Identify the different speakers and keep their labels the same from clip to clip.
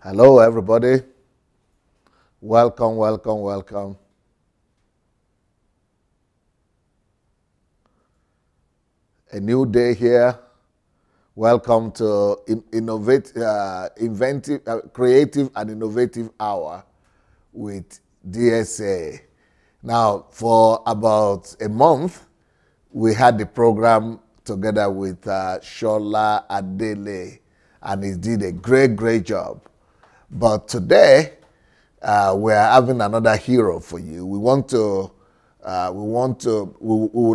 Speaker 1: Hello, everybody. Welcome, welcome, welcome. A new day here. Welcome to Creative and Innovative Hour with DSA. Now, for about a month, we had the program together with Shola Adelaja, and he did a great job. But today, we are having another hero for you. We would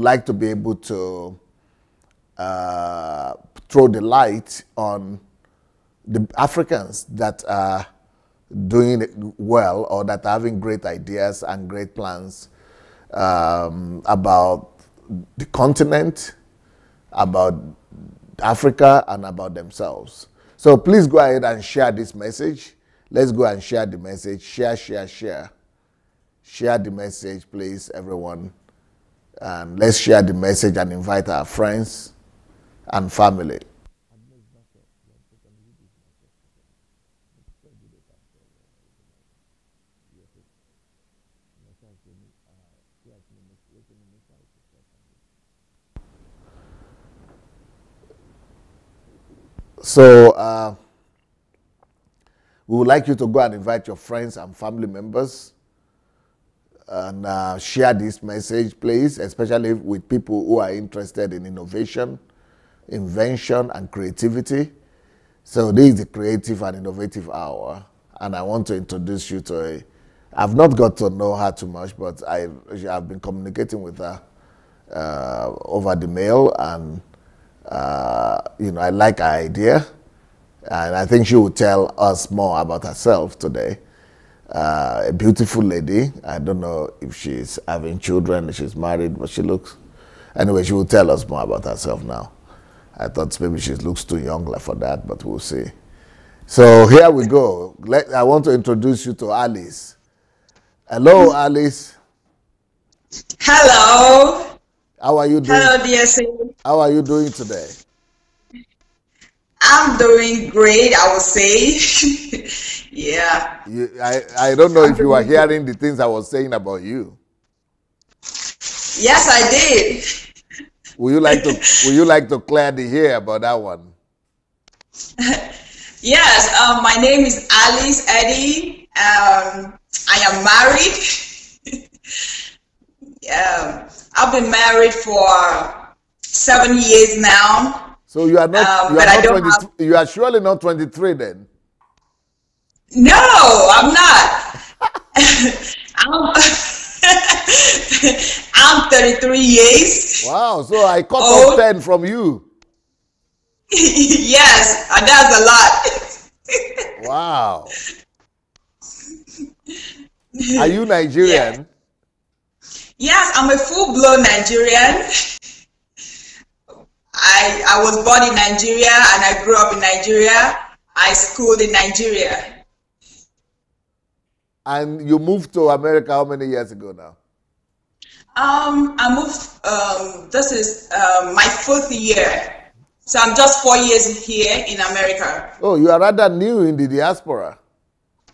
Speaker 1: like to be able to throw the light on the Africans that are doing it well or that are having great ideas and great plans about the continent, about Africa, and about themselves. So please go ahead and share this message. Let's go and share the message. Share. Share the message, please, everyone. And let's share the message and invite our friends and family. So we would like you to go and invite your friends and family members and share this message, please, especially with people who are interested in innovation, invention, and creativity. So this is the Creative and Innovative Hour, and I want to introduce you to I've not got to know her too much, but I've been communicating with her over the mail, and I like her idea, and I think she will tell us more about herself today. A beautiful lady. I don't know if she's having children, if she's married, but she looks. Anyway, she will tell us more about herself now. I thought maybe she looks too young for that, but we'll see. So here we go. I want to introduce you to Alice. Hello, Alice.
Speaker 2: Hello.
Speaker 1: How are you doing?
Speaker 2: Hello, DSA.
Speaker 1: How are you doing today?
Speaker 2: I'm doing great, I would say. Yeah.
Speaker 1: I don't know if you are hearing the things I was saying about you.
Speaker 2: Yes, I did.
Speaker 1: Would you like to clear the air about that one?
Speaker 2: Yes. My name is Alice Eddie. I am married. I've been married for 7 years now.
Speaker 1: So you are not. You are surely not 23 then.
Speaker 2: No, I'm not. I'm 33 years.
Speaker 1: Wow, so I cut off 10 from you.
Speaker 2: Yes, that's a lot.
Speaker 1: Wow. Are you Nigerian?
Speaker 2: Yes, I'm a full-blown Nigerian. I was born in Nigeria and I grew up in Nigeria. I schooled in Nigeria.
Speaker 1: And you moved to America how many years ago now?
Speaker 2: I moved, this is my 4th year. So I'm just 4 years here in America.
Speaker 1: Oh, you are rather new in the diaspora.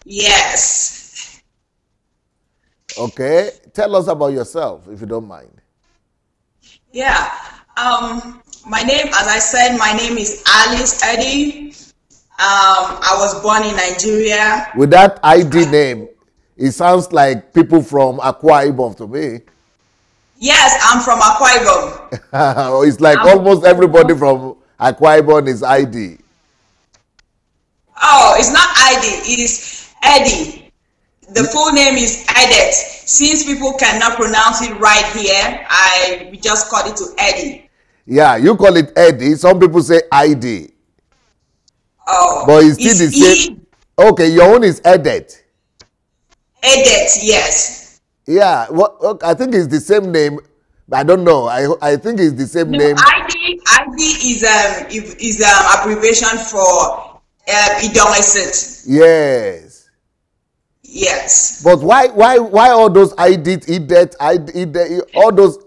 Speaker 2: Yes.
Speaker 1: Okay, tell us about yourself, if you don't mind.
Speaker 2: Yeah. My name, as I said, my name is Alice Eddie. I was born in Nigeria.
Speaker 1: With that ID name, it sounds like people from Akwa Ibom to me.
Speaker 2: Yes, I'm from Akwa Ibom.
Speaker 1: It's like almost everybody from Akwa Ibom is ID.
Speaker 2: Oh, it's not ID, it is Eddie. The full name is Edet. Since people cannot pronounce it right here, we just call it to Eddie.
Speaker 1: Yeah, you call it Eddie. Some people say ID.
Speaker 2: Oh,
Speaker 1: but it's still the same. Okay, your own is Edet.
Speaker 2: Edet, yes.
Speaker 1: Yeah, I think it's the same name. I don't know. I think it's the same name.
Speaker 2: ID is abbreviation for Idomesit.
Speaker 1: Yes.
Speaker 2: Yes.
Speaker 1: But why all those Edet, all those?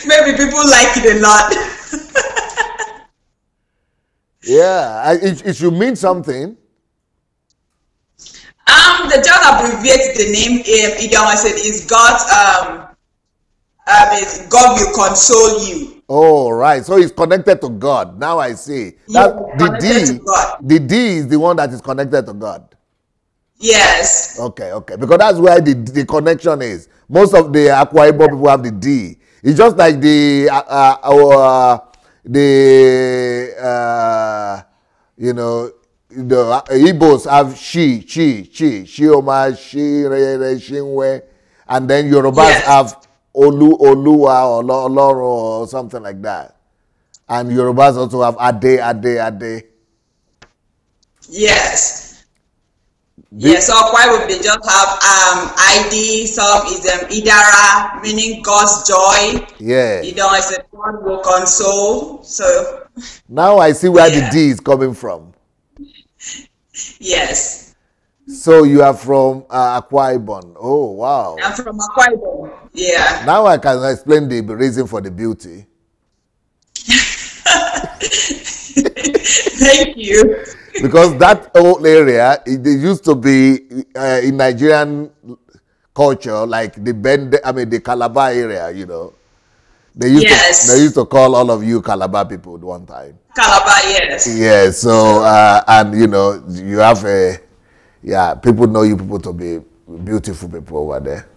Speaker 2: Maybe people like it a lot.
Speaker 1: Yeah, it should mean something.
Speaker 2: They just abbreviate the name. Idiom I said is God will console you.
Speaker 1: Oh, right. So it's connected to God. Now I see.
Speaker 2: Yeah,
Speaker 1: That
Speaker 2: connected to God.
Speaker 1: the D is the one that is connected to God.
Speaker 2: Yes.
Speaker 1: Okay. Because that's where the connection is. Most of the Akwa Ibom people have the D. It's just like the the Igbos have Shioma, Shirere, Shinwe, and then Yorubas have Oluwa, or Oloro, or something like that. And Yorubas also have Ade.
Speaker 2: Yes. Yes, so why would they just have ID? Some is Idara, meaning God's joy.
Speaker 1: Yeah.
Speaker 2: I said God will console. So
Speaker 1: now I see where the D is coming from.
Speaker 2: Yes.
Speaker 1: So you are from Akwa Ibom. Oh, wow.
Speaker 2: I'm from Akwa Ibom. Yeah.
Speaker 1: Now I can explain the reason for the beauty.
Speaker 2: Thank you.
Speaker 1: Because that whole area, it used to be in Nigerian culture, like the Calabar area, They used to call all of you Calabar people at one time.
Speaker 2: Calabar, yes.
Speaker 1: Yeah, so, and you have people know you people to be beautiful people over there.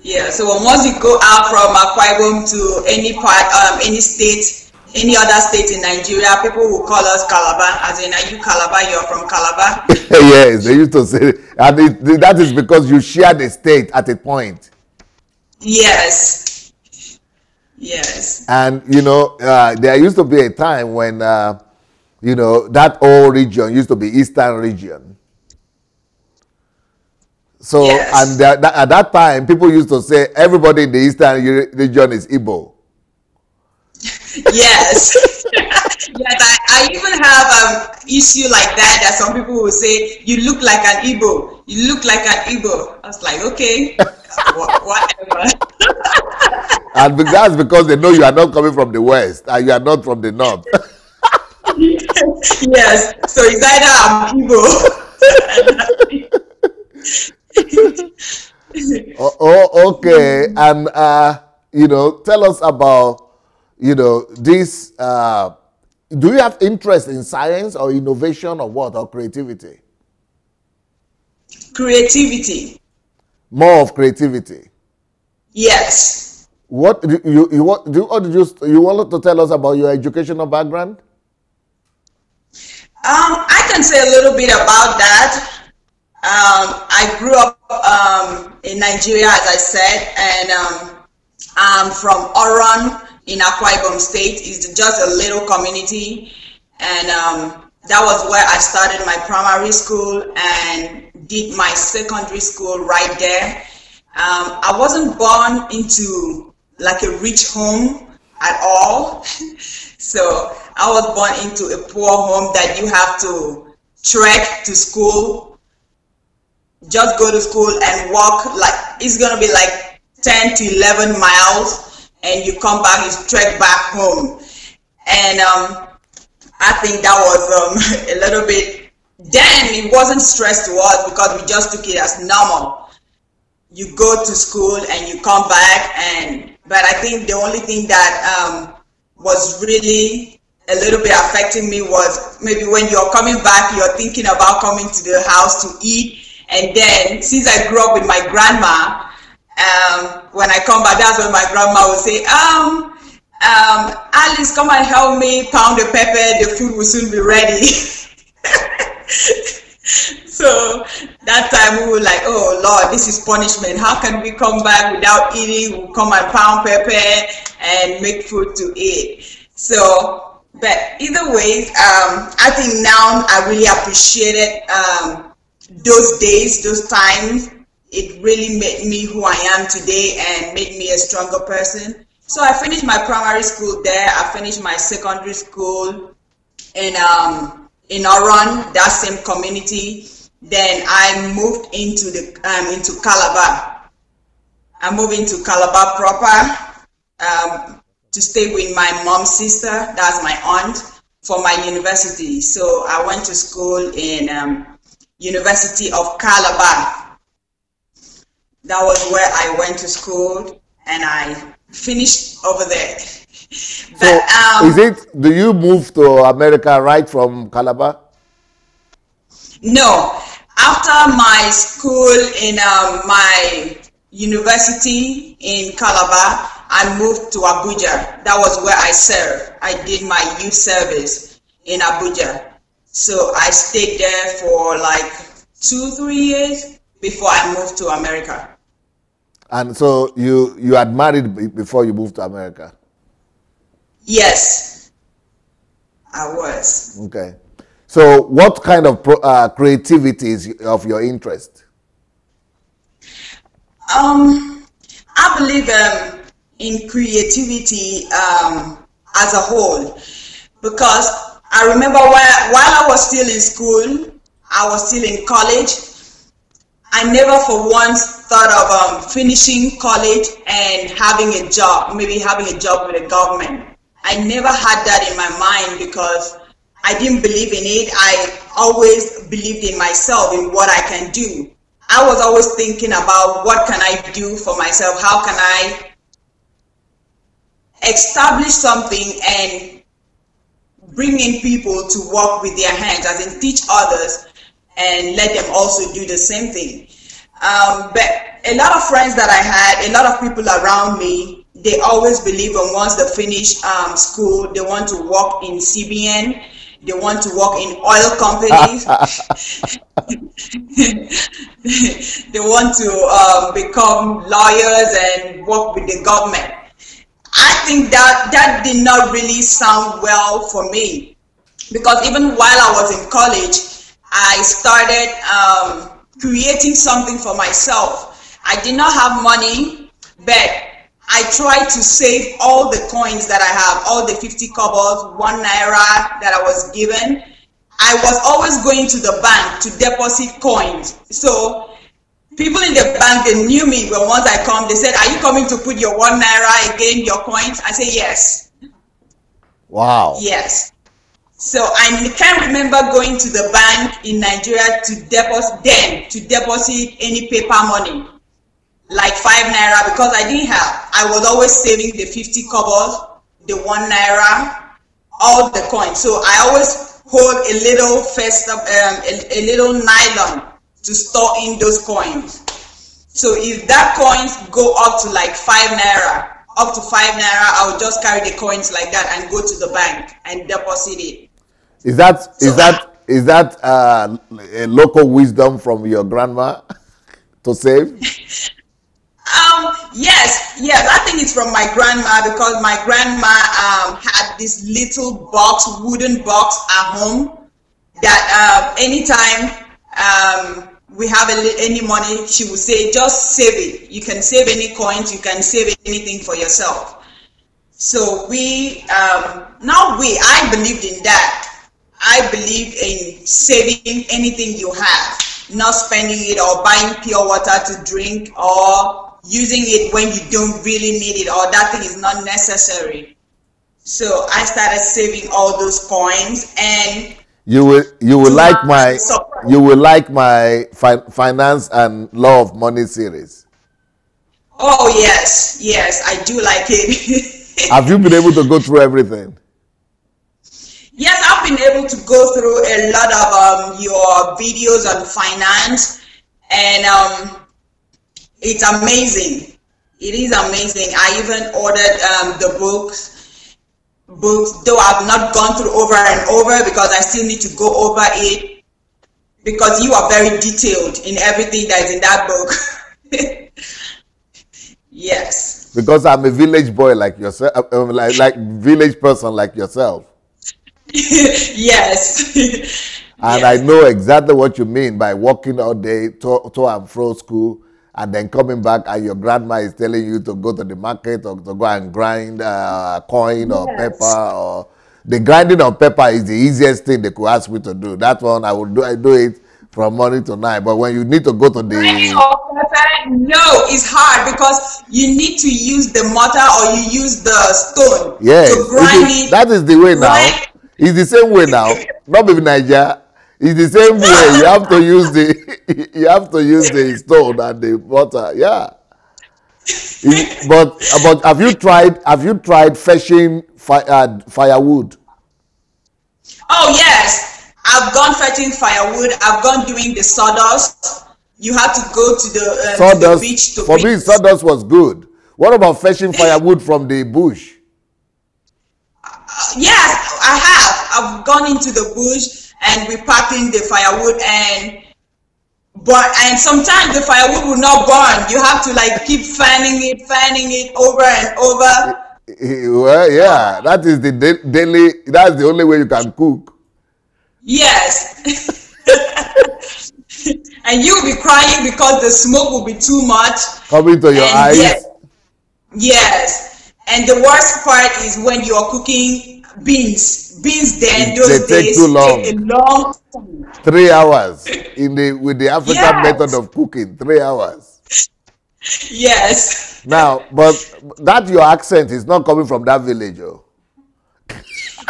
Speaker 2: Yeah, so once you go out from Akwa Ibom to any part, any state, any other state in Nigeria, people will call us Calabar, as in, are you Calabar? You're from Calabar?
Speaker 1: Yes, they used to say, and that is because you share the state at a point.
Speaker 2: Yes.
Speaker 1: And, there used to be a time when, that whole region used to be Eastern region. So, and at that time, people used to say everybody in the Eastern region is Igbo.
Speaker 2: Yes. Yes, I even have issue like that some people will say, you look like an Igbo. You look like an Igbo. I was like, okay, whatever.
Speaker 1: And that's because they know you are not coming from the West and you are not from the North.
Speaker 2: Yes, so it's either I'm
Speaker 1: Igbo. Okay. And, tell us about, this, do you have interest in science or innovation or what, or creativity?
Speaker 2: Creativity.
Speaker 1: More of creativity?
Speaker 2: Yes.
Speaker 1: What do you want to tell us about your educational background?
Speaker 2: I can say a little bit about that. I grew up in Nigeria, as I said, and I'm from Oron in Akwa Ibom State. It's just a little community, and that was where I started my primary school and did my secondary school right there. I wasn't born into like a rich home at all. So I was born into a poor home that you have to trek to school, just go to school and walk, like it's gonna be like 10 to 11 miles, and you come back, you trek back home. And I think that was a little bit, then it wasn't stress to us because we just took it as normal. You go to school and you come back, but I think the only thing that was really a little bit affecting me was maybe when you're coming back, you're thinking about coming to the house to eat. And then since I grew up with my grandma, when I come back, that's when my grandma would say, Alice, come and help me pound the pepper, the food will soon be ready. So that time we were like, oh Lord, this is punishment. How can we come back without eating? We'll come and pound pepper and make food to eat. So, but either way, I think now I really appreciated those days, those times. It really made me who I am today and made me a stronger person. So I finished my primary school there. I finished my secondary school in Oron, that same community. Then I moved into Calabar. I moved into Calabar proper to stay with my mom's sister. That's my aunt. for my university. So I went to school in University of Calabar. That was where I went to school, and I finished over there.
Speaker 1: So, do you move to America right from Calabar?
Speaker 2: No. After my school in my university in Calabar, I moved to Abuja. That was where I served. I did my youth service in Abuja. So I stayed there for like 2-3 years before I moved to America.
Speaker 1: And so you had married before you moved to America?
Speaker 2: Yes, I was.
Speaker 1: Okay. So what kind of creativity is of your interest?
Speaker 2: I believe in creativity as a whole, because I remember while I was still in school, I was still in college, I never for once thought of finishing college and having a job, maybe having a job with the government. I never had that in my mind because I didn't believe in it. I always believed in myself, in what I can do. I was always thinking about what can I do for myself? How can I establish something and bring in people to work with their hands, as in teach others and let them also do the same thing. But a lot of friends that I had, a lot of people around me, they always believe that once they finish school, they want to work in CBN, they want to work in oil companies, they want to become lawyers and work with the government. I think that did not really sound well for me, because even while I was in college, I started creating something for myself. I did not have money, but I tried to save all the coins that I have, all the 50 kobos, 1 naira that I was given. I was always going to the bank to deposit coins. So people in the bank, they knew me, but once I come, they said, "Are you coming to put your 1 naira again, your coins?" I say, "Yes."
Speaker 1: Wow.
Speaker 2: Yes. So I can't remember going to the bank in Nigeria to deposit any paper money, like 5 naira, because I didn't have. I was always saving the 50 kobos, the 1 naira, all the coins. So I always hold a little nylon to store in those coins. So if that coins go up to like 5 naira, I would just carry the coins like that and go to the bank and deposit it.
Speaker 1: Is that a local wisdom from your grandma to save?
Speaker 2: Yes, I think it's from my grandma, because my grandma had this little box, wooden box at home, that anytime we have any money, she would say, "Just save it. You can save any coins, you can save anything for yourself." So I believed in that. I believe in saving anything you have, not spending it or buying pure water to drink or using it when you don't really need it or that thing is not necessary. So I started saving all those coins, and
Speaker 1: you will like my finance and law of money series.
Speaker 2: Oh yes, I do like it.
Speaker 1: Have you been able to go through everything?
Speaker 2: Yes, I've been able to go through a lot of your videos on finance, and it's amazing. It is amazing. I even ordered the books, though I've not gone through over and over, because I still need to go over it, because you are very detailed in everything that is in that book. Yes.
Speaker 1: Because I'm a village boy like yourself, like village person like yourself.
Speaker 2: Yes.
Speaker 1: And yes. I know exactly what you mean by walking all day to and fro school, and then coming back and your grandma is telling you to go to the market or to go and grind coin or pepper. Or the grinding of pepper is the easiest thing they could ask me to do. That one I would do. I do it from morning to night. But when you need to go to the
Speaker 2: no, it's hard, because you need to use the mortar or you use the stone
Speaker 1: to
Speaker 2: grind it.
Speaker 1: That is the way now. It's the same way now. Not in Nigeria. It's the same way. You have to use the you have to use the stone and the water. Yeah. But have you tried fetching firewood?
Speaker 2: Oh yes, I've gone fetching firewood. I've gone doing the sawdust. You have to go to the beach to
Speaker 1: for me, sawdust was good. What about fetching firewood from the bush?
Speaker 2: Yes, I have. I've gone into the bush and we packed in the firewood and sometimes the firewood will not burn. You have to like keep fanning it over and over.
Speaker 1: Well, yeah, that is the daily. That's the only way you can cook.
Speaker 2: Yes. And you'll be crying because the smoke will be too much.
Speaker 1: Coming to your eyes.
Speaker 2: Yes. And the worst part is when you are cooking beans. Beans then those
Speaker 1: they take too long.
Speaker 2: Take a long time.
Speaker 1: 3 hours with the African method of cooking. 3 hours.
Speaker 2: Yes.
Speaker 1: Now, but that your accent is not coming from that village, oh.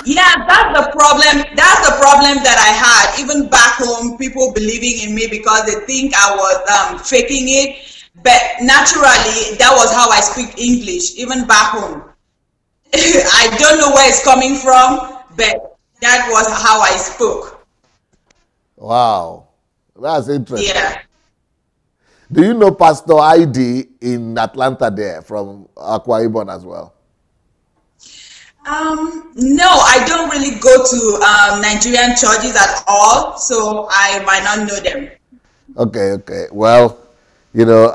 Speaker 2: Yeah, that's the problem. That's the problem that I had. Even back home, people believing in me because they think I was faking it. But naturally, that was how I speak English, even back home. I don't know where it's coming from, but that was how I spoke.
Speaker 1: Wow, that's interesting.
Speaker 2: Yeah.
Speaker 1: Do you know Pastor ID in Atlanta there from Akwa Ibom as well?
Speaker 2: No, I don't really go to Nigerian churches at all, so I might not know them.
Speaker 1: Okay. Well, you know,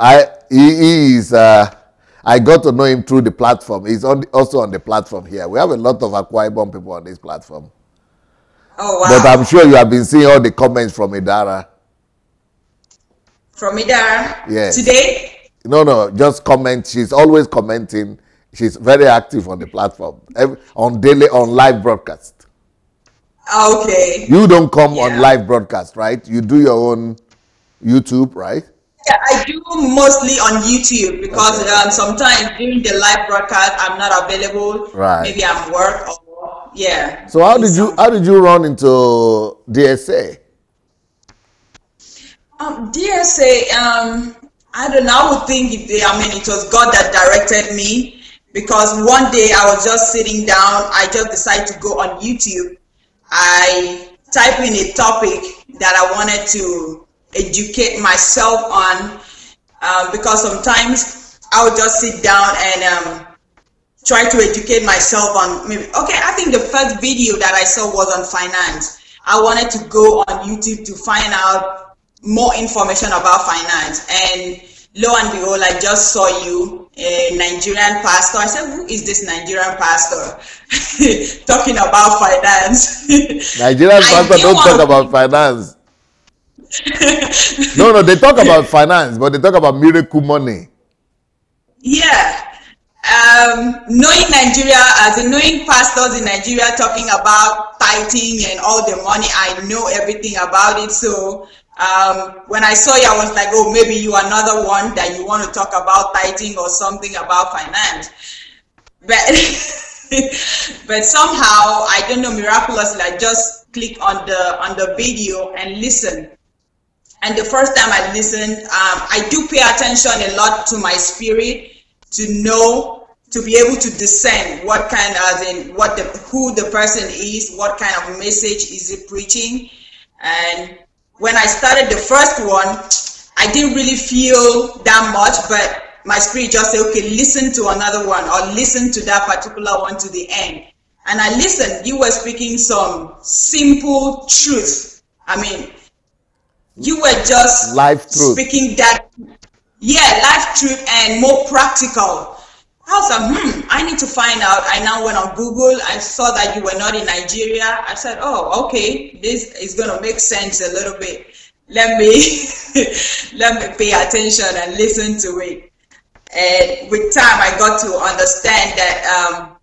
Speaker 1: he is. I got to know him through the platform. He's also on the platform here. We have a lot of Akwa Ibom people on this platform.
Speaker 2: Oh wow!
Speaker 1: But I'm sure you have been seeing all the comments from Idara.
Speaker 2: From Idara?
Speaker 1: Yes.
Speaker 2: Today?
Speaker 1: No, just comment. She's always commenting. She's very active on the platform, on live broadcast.
Speaker 2: Okay.
Speaker 1: You don't come on live broadcast, right? You do your own YouTube, right?
Speaker 2: Yeah, I do mostly on YouTube because sometimes during the live broadcast I'm not available.
Speaker 1: Right.
Speaker 2: Maybe I'm work or yeah.
Speaker 1: So how did you run into DSA?
Speaker 2: DSA, I don't know. I would think it was God that directed me. Because one day I was just sitting down, I just decided to go on YouTube. I type in a topic that I wanted to educate myself on because sometimes I would just sit down and try to educate myself on I think the first video that I saw was on finance. I wanted to go on YouTube to find out more information about finance, and lo and behold, I just saw you, a Nigerian pastor. I said, who is this Nigerian pastor talking about finance?
Speaker 1: Nigerian pastor don't talk about finance. No, they talk about finance, but they talk about miracle money.
Speaker 2: Yeah. Knowing Nigeria, knowing pastors in Nigeria talking about tithing and all the money, I know everything about it. So when I saw you, I was like, oh, maybe you are another one that you want to talk about tithing or something about finance. But but somehow, I don't know, miraculously, I just click on the video and listen. And the first time I listened, I do pay attention a lot to my spirit to know, to be able to discern what kind who the person is, what kind of message is he preaching. And when I started the first one, I didn't really feel that much, but my spirit just said, okay, listen to another one or listen to that particular one to the end. And I listened. You were speaking some simple truth. I mean, you were just
Speaker 1: life truth.
Speaker 2: Speaking that, life truth and more practical. I was like, I need to find out. I now went on Google. I saw that you were not in Nigeria. I said, oh, okay, this is going to make sense a little bit. Let me pay attention and listen to it. And with time, I got to understand that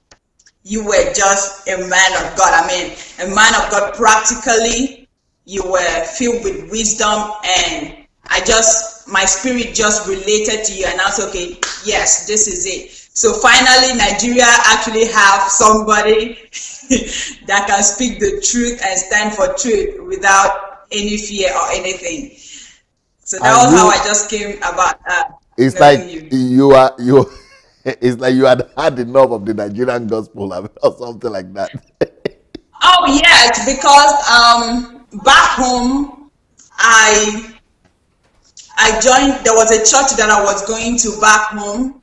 Speaker 2: you were just a man of God. I mean, a man of God practically. You were filled with wisdom, and my spirit just related to you, and I was okay, yes, this is it. So finally, Nigeria actually have somebody that can speak the truth and stand for truth without any fear or anything. So that was how I just came about.
Speaker 1: It's like you. It's like you had had enough of the Nigerian gospel or something like that.
Speaker 2: Oh yes, because back home, I joined. There was a church that I was going to back home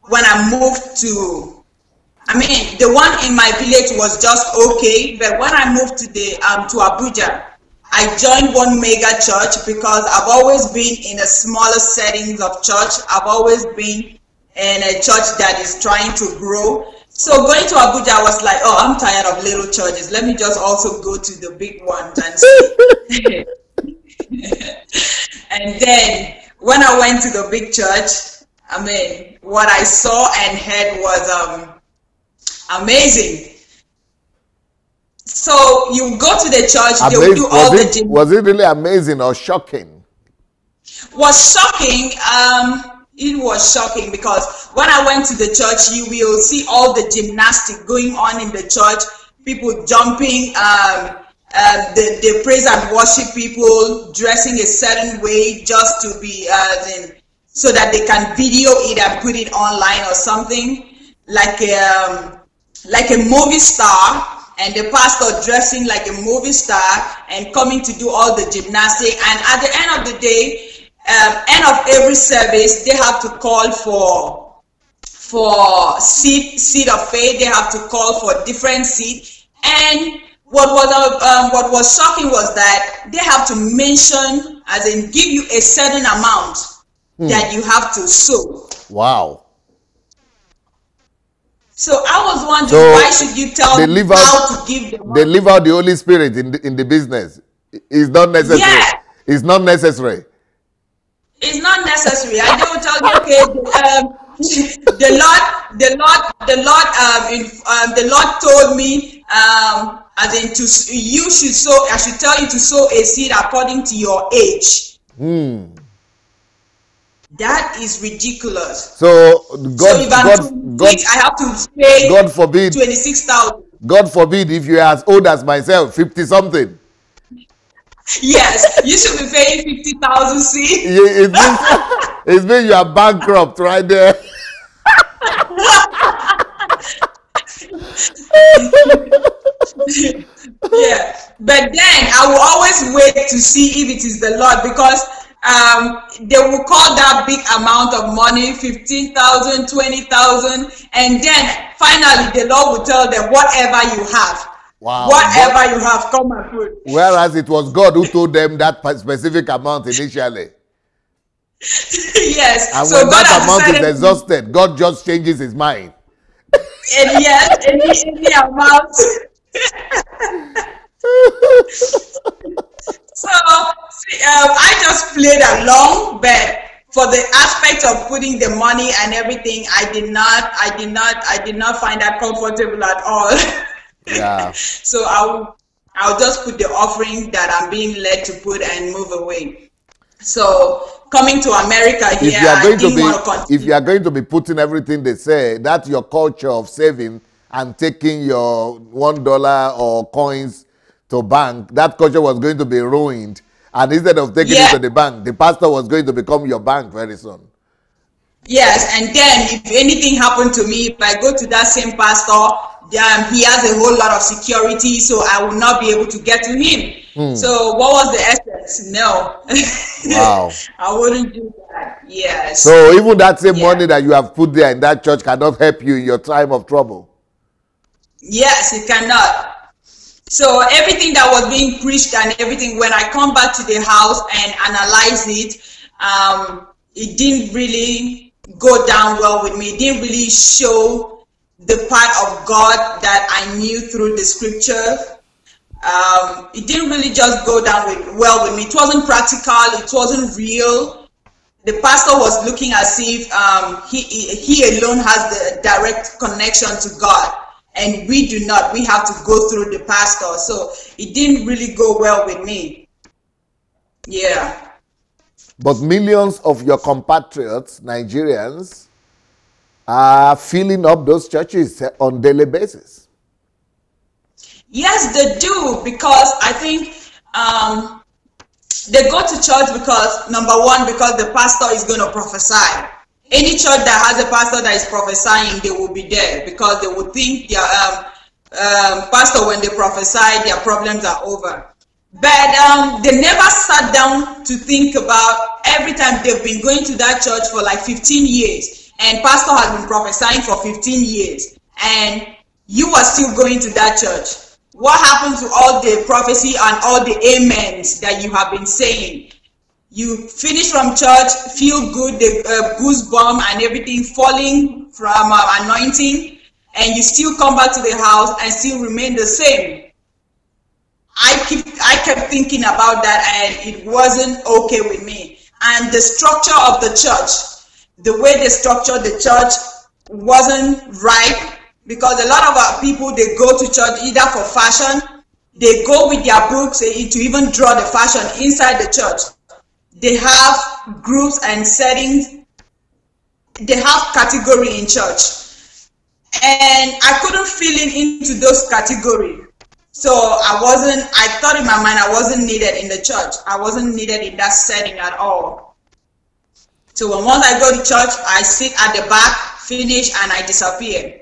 Speaker 2: when I moved to. I mean, the one in my village was just okay, but when I moved to to Abuja, I joined one mega church because I've always been in a smaller settings of church. I've always been in a church that is trying to grow. So going to Abuja, I was like, oh, I'm tired of little churches. Let me just also go to the big ones and see. And then when I went to the big church, I mean, what I saw and heard was amazing. So you go to the church, they will do all the gym.
Speaker 1: Was it really amazing or shocking?
Speaker 2: Was shocking. It was shocking because when I went to the church, you will see all the gymnastics going on in the church, people jumping, the praise and worship people dressing a certain way just to be so that they can video it and put it online or something, like a movie star, and the pastor dressing like a movie star and coming to do all the gymnastics. And at the end of the day, end of every service, they have to call for seed of faith. They have to call for different seed. And what was shocking was that they have to mention, as in give you a certain amount that you have to sow.
Speaker 1: Wow.
Speaker 2: So I was wondering, why should you tell them how to give the money?
Speaker 1: They leave out the Holy Spirit in the business. It's not necessary. Yeah. It's not necessary.
Speaker 2: It's not necessary. And they will tell you, okay, the Lord told me, as in you should sow. I should tell you to sow a seed according to your age. That is ridiculous.
Speaker 1: So
Speaker 2: I have to pay.
Speaker 1: God forbid
Speaker 2: 26,000.
Speaker 1: God forbid if you are as old as myself, 50 something.
Speaker 2: Yes, you should be paying 50,000 seed.
Speaker 1: It means you are bankrupt right there.
Speaker 2: Yeah, but then I will always wait to see if it is the Lord, because they will call that big amount of money, 15,000, 20,000, and then finally the Lord will tell them, whatever you have.
Speaker 1: Wow.
Speaker 2: Whatever you have, come and put.
Speaker 1: Whereas it was God who told them that specific amount initially.
Speaker 2: Yes.
Speaker 1: And
Speaker 2: so
Speaker 1: when
Speaker 2: God
Speaker 1: that amount is exhausted, God just changes his mind.
Speaker 2: And yes, any amount. So I just played along, but for the aspect of putting the money and everything, I did not find that comfortable at all.
Speaker 1: Yeah.
Speaker 2: So I'll just put the offering that I'm being led to put and move away. So coming to America here,
Speaker 1: if you are going to be putting everything they say, that's your culture of saving and taking your $1 or coins to bank, that culture was going to be ruined. And instead of taking it to the bank, the pastor was going to become your bank very soon.
Speaker 2: Yes, and then if anything happened to me, if I go to that same pastor, he has a whole lot of security, so I will not be able to get to him. So what was the essence? No.
Speaker 1: Wow. I
Speaker 2: wouldn't do that. Yes.
Speaker 1: So even that same money that you have put there in that church cannot help you in your time of trouble.
Speaker 2: Yes, it cannot. So everything that was being preached and everything, when I come back to the house and analyze it, it didn't really go down well with me. It didn't really show the part of God that I knew through the scripture. It didn't really just go down well with me. It wasn't practical. It wasn't real. The pastor was looking as if he alone has the direct connection to God, and we do not. We have to go through the pastor. So it didn't really go well with me. Yeah.
Speaker 1: But millions of your compatriots, Nigerians, are filling up those churches on daily basis.
Speaker 2: Yes, they do, because I think they go to church because, number one, because the pastor is going to prophesy. Any church that has a pastor that is prophesying, they will be there because they will think their pastor, when they prophesy, their problems are over. But they never sat down to think about every time they've been going to that church for like 15 years, and pastor has been prophesying for 15 years, and you are still going to that church. What happened to all the prophecy and all the amens that you have been saying? You finish from church, feel good, the goosebump and everything falling from anointing, and you still come back to the house and still remain the same. I kept thinking about that, and it wasn't okay with me. And the structure of the church, the way they structured the church wasn't right, because a lot of our people, they go to church either for fashion, they go with their books to even draw the fashion inside the church. They have groups and settings, they have category in church, and I couldn't fit into those categories. So I thought in my mind I wasn't needed in the church. I wasn't needed in that setting at all. So once I go to church, I sit at the back, finish, and I disappear.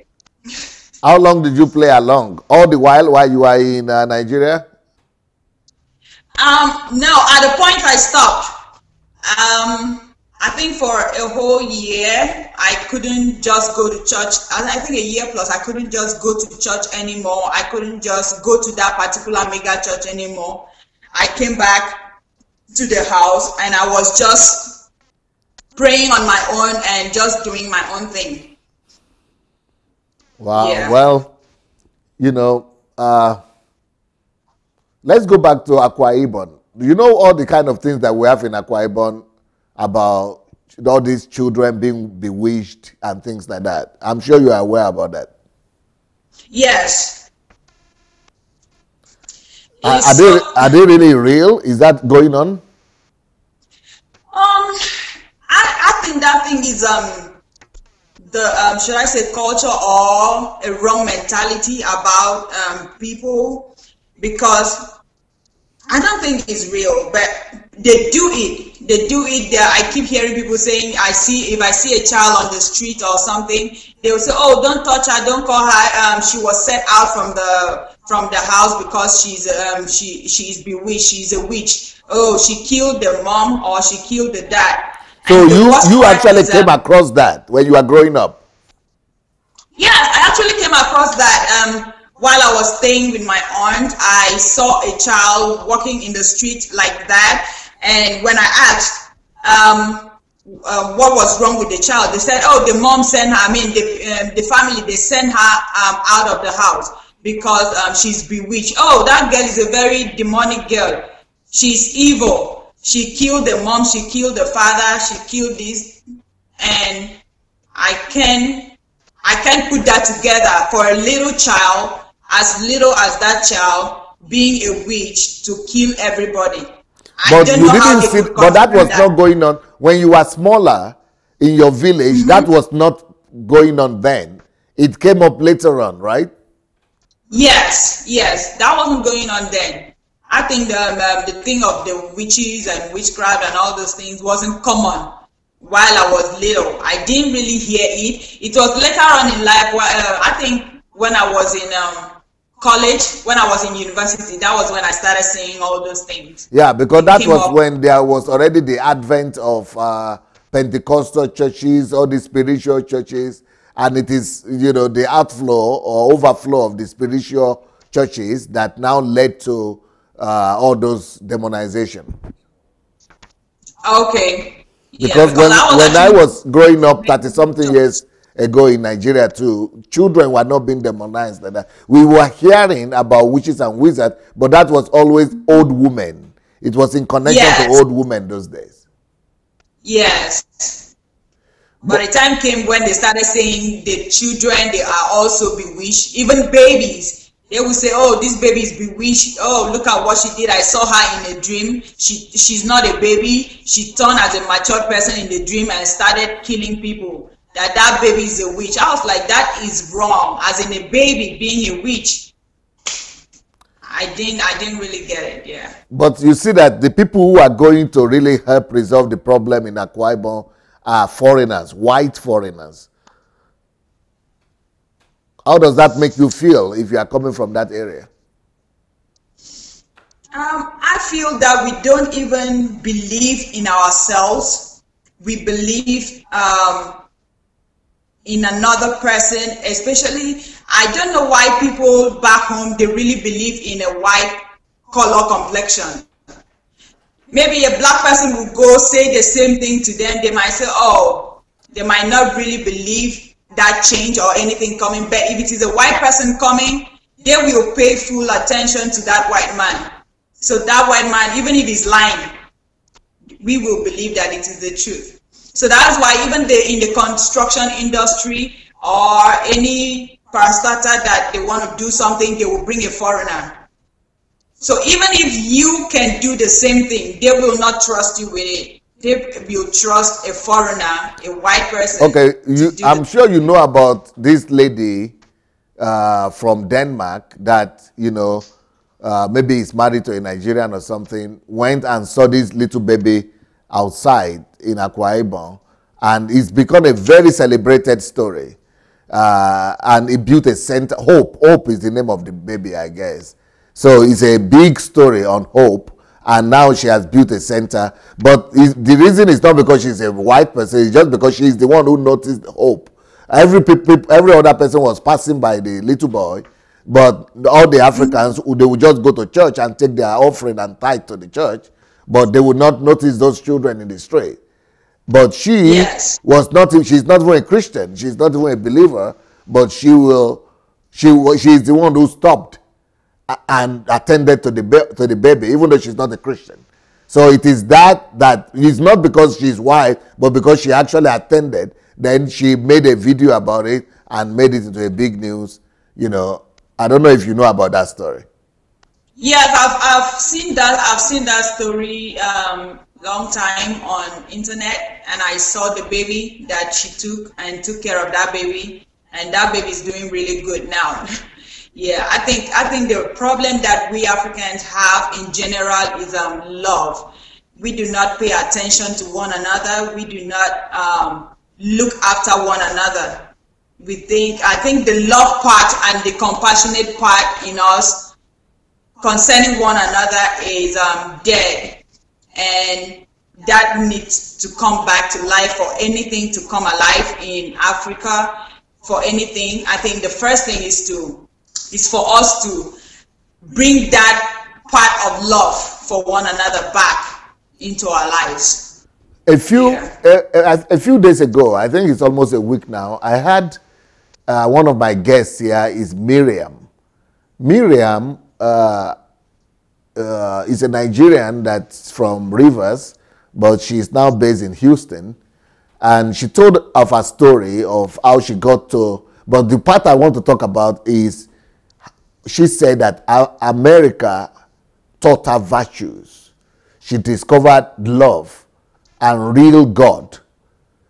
Speaker 1: How long did you play along? All the while you were in Nigeria?
Speaker 2: No, at the point I stopped. I think for a whole year, I couldn't just go to church. I think a year plus, I couldn't just go to church anymore. I couldn't just go to that particular mega church anymore. I came back to the house and I was just praying on my own and just doing my own thing.
Speaker 1: Wow.
Speaker 2: Yeah.
Speaker 1: Well, let's go back to Akwa Ibom. Do you know all the kind of things that we have in Akwa Ibom about all these children being bewitched and things like that? I'm sure you are aware about that.
Speaker 2: Yes.
Speaker 1: Are they really real? Is that going on?
Speaker 2: I think that thing is should I say culture or a wrong mentality about people, because I don't think it's real, but they do it. They do it there. I keep hearing people saying, if I see a child on the street or something, they will say, "Oh, don't touch her, don't call her. She was set out from the house because she's bewitched. She's a witch. Oh, she killed the mom or she killed the dad."
Speaker 1: So you actually came across that when you were growing up?
Speaker 2: Yes, I actually came across that. While I was staying with my aunt, I saw a child walking in the street like that. And when I asked what was wrong with the child, they said, "Oh, the mom sent her, the family, they sent her out of the house because she's bewitched. Oh, that girl is a very demonic girl. She's evil. She killed the mom, she killed the father, she killed this." And I can't put that together for a little child, as little as that child, being a witch to kill everybody.
Speaker 1: But you didn't see, but that was not going on when you were smaller in your village. Mm-hmm. That was not going on then. It came up later on, right?
Speaker 2: Yes, that wasn't going on then. I think the thing of the witches and witchcraft and all those things wasn't common while I was little. I didn't really hear it. It was later on in life. I think when I was in college, when I was in university, that was when I started seeing all those things.
Speaker 1: Yeah, because that was when there was already the advent of Pentecostal churches, all the spiritual churches, and it is, the outflow or overflow of the spiritual churches that now led to all those demonization.
Speaker 2: Okay.
Speaker 1: Because when I was growing up 30-something years ago in Nigeria too, children were not being demonized like that. We were hearing about witches and wizards, but that was always old women. It was in connection to old women those days.
Speaker 2: Yes. But the time came when they started saying the children, they are also bewitched. Even babies, they would say, "Oh, this baby is bewitched. Oh, look at what she did. I saw her in a dream. She's not a baby. She turned as a mature person in the dream and started killing people." that that baby is a witch. I was like, that is wrong. As in a baby being a witch. I didn't really get it, yeah.
Speaker 1: But you see that the people who are going to really help resolve the problem in Akwa Ibom are foreigners, white foreigners. How does that make you feel if you are coming from that area?
Speaker 2: I feel that we don't even believe in ourselves. We believe in another person, especially, I don't know why people back home, they really believe in a white color complexion. Maybe a black person will go say the same thing to them. They might say, oh, they might not really believe that change or anything coming. But if it is a white person coming, they will pay full attention to that white man. So that white man, even if he's lying, we will believe that it is the truth. So that's why even in the construction industry or any parastatal that they want to do something, they will bring a foreigner. So even if you can do the same thing, they will not trust you with it. They will trust a foreigner, a white person.
Speaker 1: Okay, I'm sure you know about this lady from Denmark that, you know, maybe is married to a Nigerian or something, went and saw this little baby outside in Akwa Ibom, and it's become a very celebrated story. And it built a center. Hope is the name of the baby, I guess. So it's a big story on hope, and now she has built a center. But the reason is not because she's a white person, it's just because she's the one who noticed hope. Every other person was passing by the little boy, but all the Africans, they would just go to church and take their offering and tithe to the church, but they would not notice those children in the street. But she was not, she's not even a Christian, she's not even a believer, but she's the one who stopped and attended to the baby, even though she's not a Christian. So it is that it's not because she's white, but because she actually attended. Then she made a video about it and made it into a big news. You know, I don't know if you know about that story.
Speaker 2: Yes, I've seen that. I've seen that story long time on internet, and I saw the baby that she took care of that baby, and that baby is doing really good now. Yeah, I think the problem that we Africans have in general is love. We do not pay attention to one another. We do not look after one another. I think the love part and the compassionate part in us concerning one another is dead, and that needs to come back to life. For anything to come alive in Africa, for anything, I think the first thing is for us to bring that part of love for one another back into our lives.
Speaker 1: A few days ago, I think it's almost a week now, I had one of my guests here is Miriam. Miriam is a Nigerian that's from Rivers, but she's now based in Houston. And she told of her story of how she got to, but the part I want to talk about is, she said that America taught her virtues. She discovered love and real God.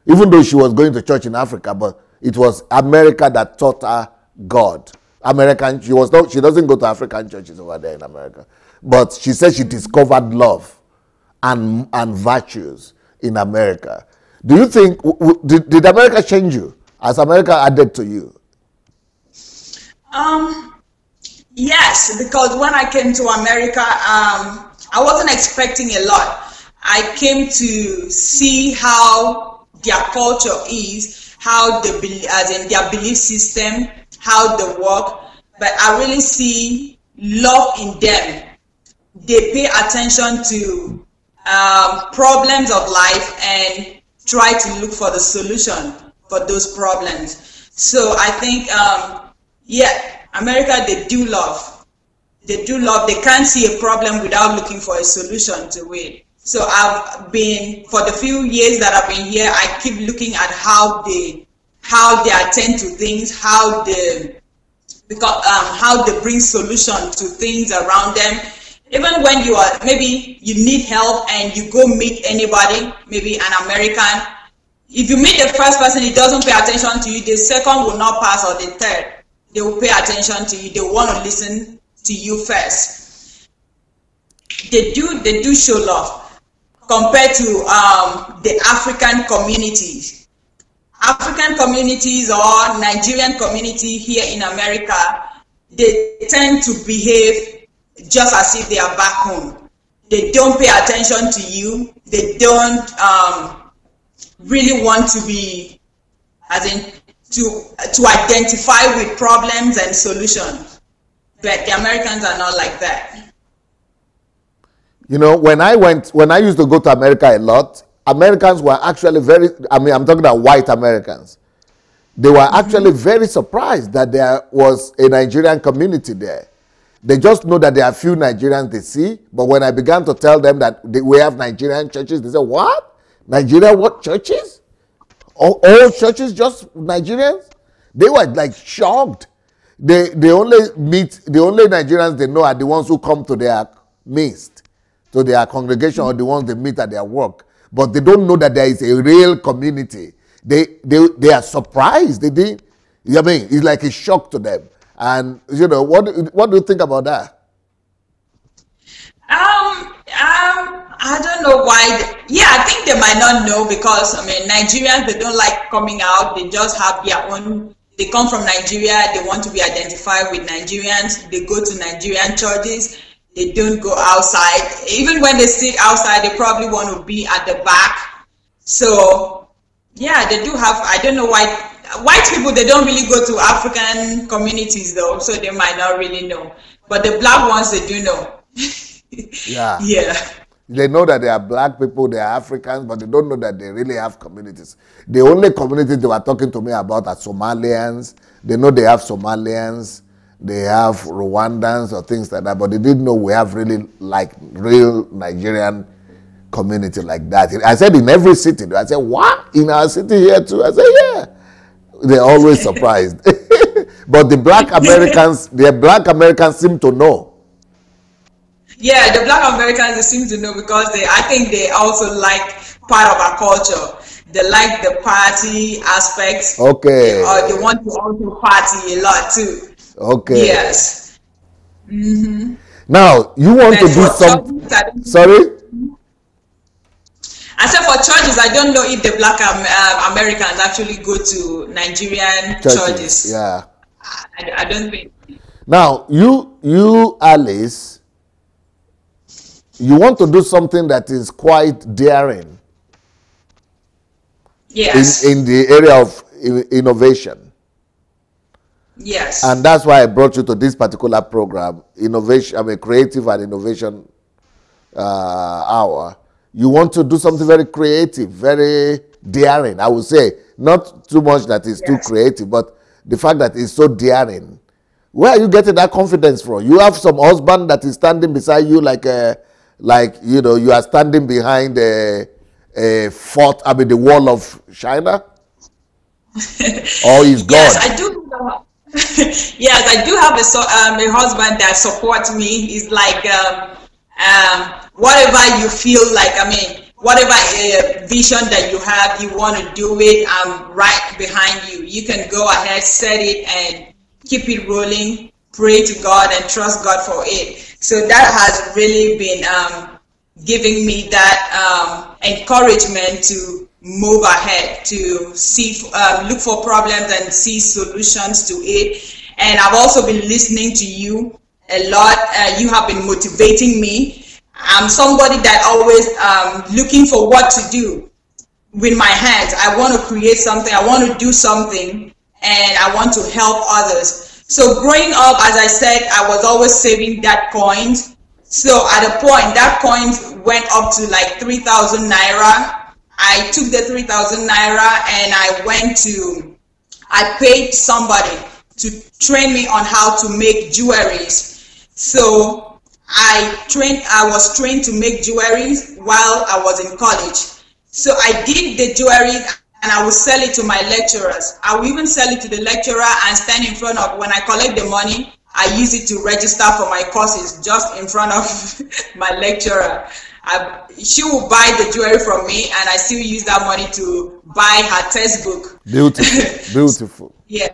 Speaker 1: Even though she was going to church in Africa, but it was America that taught her God. She doesn't go to African churches over there in America. But she said she discovered love and virtues in America. Do you think, did America change you? Has America added to you?
Speaker 2: Yes, because when I came to America, I wasn't expecting a lot. I came to see how their culture is, how their belief system, how they work. But I really see love in them. They pay attention to problems of life and try to look for the solution for those problems. So I think, America, they do love. They do love. They can't see a problem without looking for a solution to it. So I've been, for the few years that I've been here, I keep looking at how they attend to things, how they bring solution to things around them. Even when maybe you need help and you go meet anybody, maybe an American, if you meet the first person, he doesn't pay attention to you, the second will not pass, or the third. They will pay attention to you. They want to listen to you first. They do show love compared to the African communities. African communities or Nigerian community here in America, they tend to behave just as if they are back home. They don't pay attention to you. They don't really want to be, as in, to identify with problems and solutions. But the Americans are not like that.
Speaker 1: You know, when I used to go to America a lot, Americans were actually I'm talking about white Americans. They were actually very surprised that there was a Nigerian community there. They just know that there are few Nigerians they see, but when I began to tell them that we have Nigerian churches, they said, what? Nigeria, what churches? All churches just Nigerians? They were like shocked. The only Nigerians they know are the ones who come to their midst, to their congregation, or the ones they meet at their work. But they don't know that there is a real community. They are surprised. I mean, it's like a shock to them. And you know, what do you think about that?
Speaker 2: I don't know why. Yeah, I think they might not know because, I mean, Nigerians, they don't like coming out. They just have their own. They come from Nigeria. They want to be identified with Nigerians. They go to Nigerian churches. They don't go outside. Even when they sit outside, they probably want to be at the back. So, yeah, they do have, I don't know why. White people, they don't really go to African communities though, so they might not really know. But the black ones, they do know.
Speaker 1: Yeah.
Speaker 2: Yeah.
Speaker 1: They know that they are black people, they are Africans, but they don't know that they really have communities. The only communities they were talking to me about are Somalians. They know they have Somalians, they have Rwandans or things like that, but they didn't know we have really like real Nigerian community like that. I said in every city. I said, what? In our city here too? I said, yeah. They're always surprised. But the black Americans seem to know.
Speaker 2: Yeah, the black Americans, they seem to know because I think they also like part of our culture. They like the party aspects.
Speaker 1: Okay.
Speaker 2: Or they want to also party a lot too.
Speaker 1: Okay.
Speaker 2: Yes. Mm-hmm.
Speaker 1: Now, you want to do something. Sorry?
Speaker 2: I said for churches, I don't know if the black Americans actually go to Nigerian churches.
Speaker 1: Yeah.
Speaker 2: I don't think.
Speaker 1: Now, you, Alice, you want to do something that is quite daring.
Speaker 2: Yes.
Speaker 1: In the area of innovation.
Speaker 2: Yes.
Speaker 1: And that's why I brought you to this particular program, Creative and Innovation Hour. You want to do something very creative, very daring, I would say. Not too much that is too creative, but the fact that it's so daring. Where are you getting that confidence from? You have some husband that is standing beside you you are standing behind a fort, the wall of China? Or he's gone?
Speaker 2: Yes, I do. Yes, I do have a husband that supports me. He's like, whatever you feel like, whatever vision that you have, you want to do it, I'm right behind you. You can go ahead, set it, and keep it rolling. Pray to God and trust God for it. So that has really been giving me that encouragement to move ahead, to see, look for problems and see solutions to it. And I've also been listening to you a lot. You have been motivating me. I'm somebody that always looking for what to do with my hands. I want to create something. I want to do something, and I want to help others. So growing up, as I said, I was always saving that coins. So at a point, that coin went up to like 3,000 naira. I took the 3,000 naira and I paid somebody to train me on how to make jewelries. So I was trained to make jewelries while I was in college. So I did the jewelry and I would sell it to my lecturers. I would even sell it to the lecturer and stand in front of, when I collect the money, I use it to register for my courses just in front of my lecturer. She will buy the jewelry from me, and I still use that money to buy her textbook.
Speaker 1: Beautiful, beautiful.
Speaker 2: Yeah.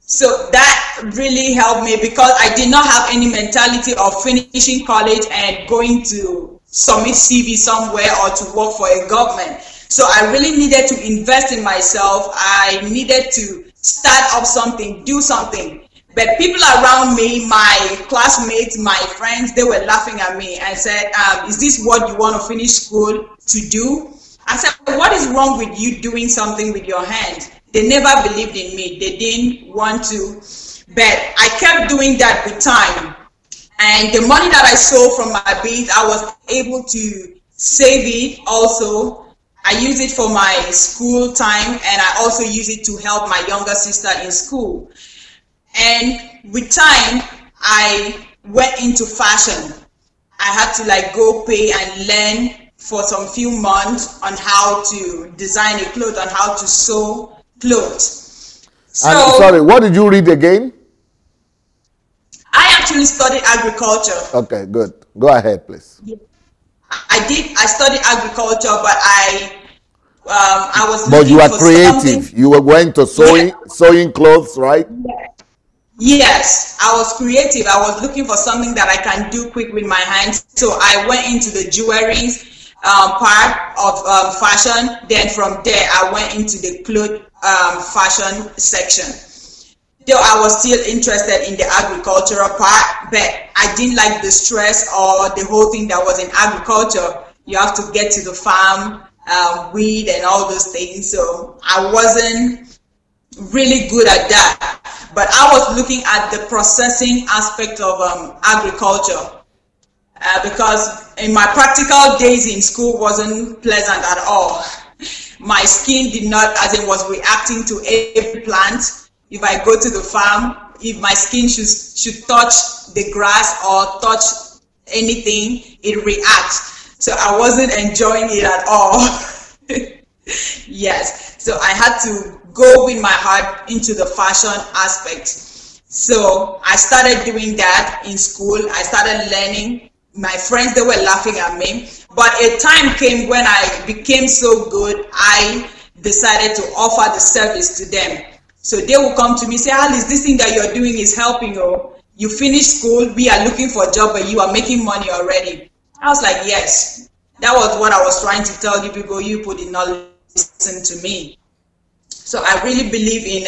Speaker 2: So that really helped me because I did not have any mentality of finishing college and going to submit CV somewhere or to work for a government. So I really needed to invest in myself. I needed to start up something, do something. But people around me, my classmates, my friends, they were laughing at me and said, is this what you want to finish school to do? I said, what is wrong with you doing something with your hands? They never believed in me. They didn't want to. But I kept doing that with time. And the money that I sold from my beads, I was able to save it also. I use it for my school time, and I also use it to help my younger sister in school. And with time, I went into fashion. I had to like go pay and learn for some few months on how to design a cloth, on how to sew clothes. So,
Speaker 1: And sorry, what did you read again?
Speaker 2: I actually studied agriculture.
Speaker 1: Okay, good. Go ahead, please.
Speaker 2: I studied agriculture, but I was
Speaker 1: But
Speaker 2: looking
Speaker 1: you are
Speaker 2: for
Speaker 1: creative.
Speaker 2: something.
Speaker 1: You were going to sewing clothes, right?
Speaker 2: Yes, I was creative. I was looking for something that I can do quick with my hands. So I went into the jewelry part of fashion. Then from there, I went into the cloth fashion section. Though I was still interested in the agricultural part, but I didn't like the stress or the whole thing that was in agriculture. You have to get to the farm, weed and all those things. So I wasn't really good at that. But I was looking at the processing aspect of agriculture because in my practical days in school wasn't pleasant at all. My skin did not, as it was reacting to every plant. If I go to the farm, if my skin should touch the grass or touch anything, it reacts. So I wasn't enjoying it at all. Yes, so I had to go with my heart into the fashion aspect. So I started doing that in school. I started learning. My friends, they were laughing at me. But a time came when I became so good, I decided to offer the service to them. So they will come to me and say, Alice, this thing that you're doing is helping you. You finished school, we are looking for a job, but you are making money already. I was like, yes. That was what I was trying to tell you people. You put did not listen to me. So I really believe in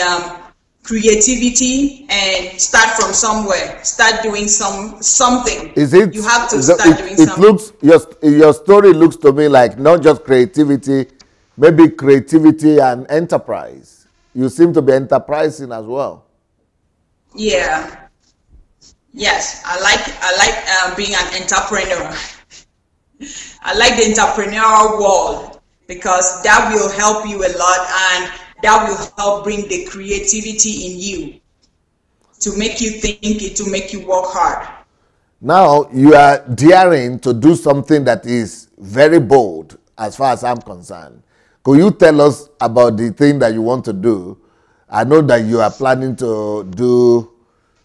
Speaker 2: creativity and start from somewhere. Start doing something.
Speaker 1: Is it?
Speaker 2: You have to start doing something.
Speaker 1: It looks your story looks to me like not just creativity, maybe creativity and enterprise. You seem to be enterprising as well.
Speaker 2: Yeah. Yes, I like being an entrepreneur. I like the entrepreneurial world because that will help you a lot and that will help bring the creativity in you to make you think it, to make you work hard.
Speaker 1: Now you are daring to do something that is very bold as far as I'm concerned. Could you tell us about the thing that you want to do? I know that you are planning to do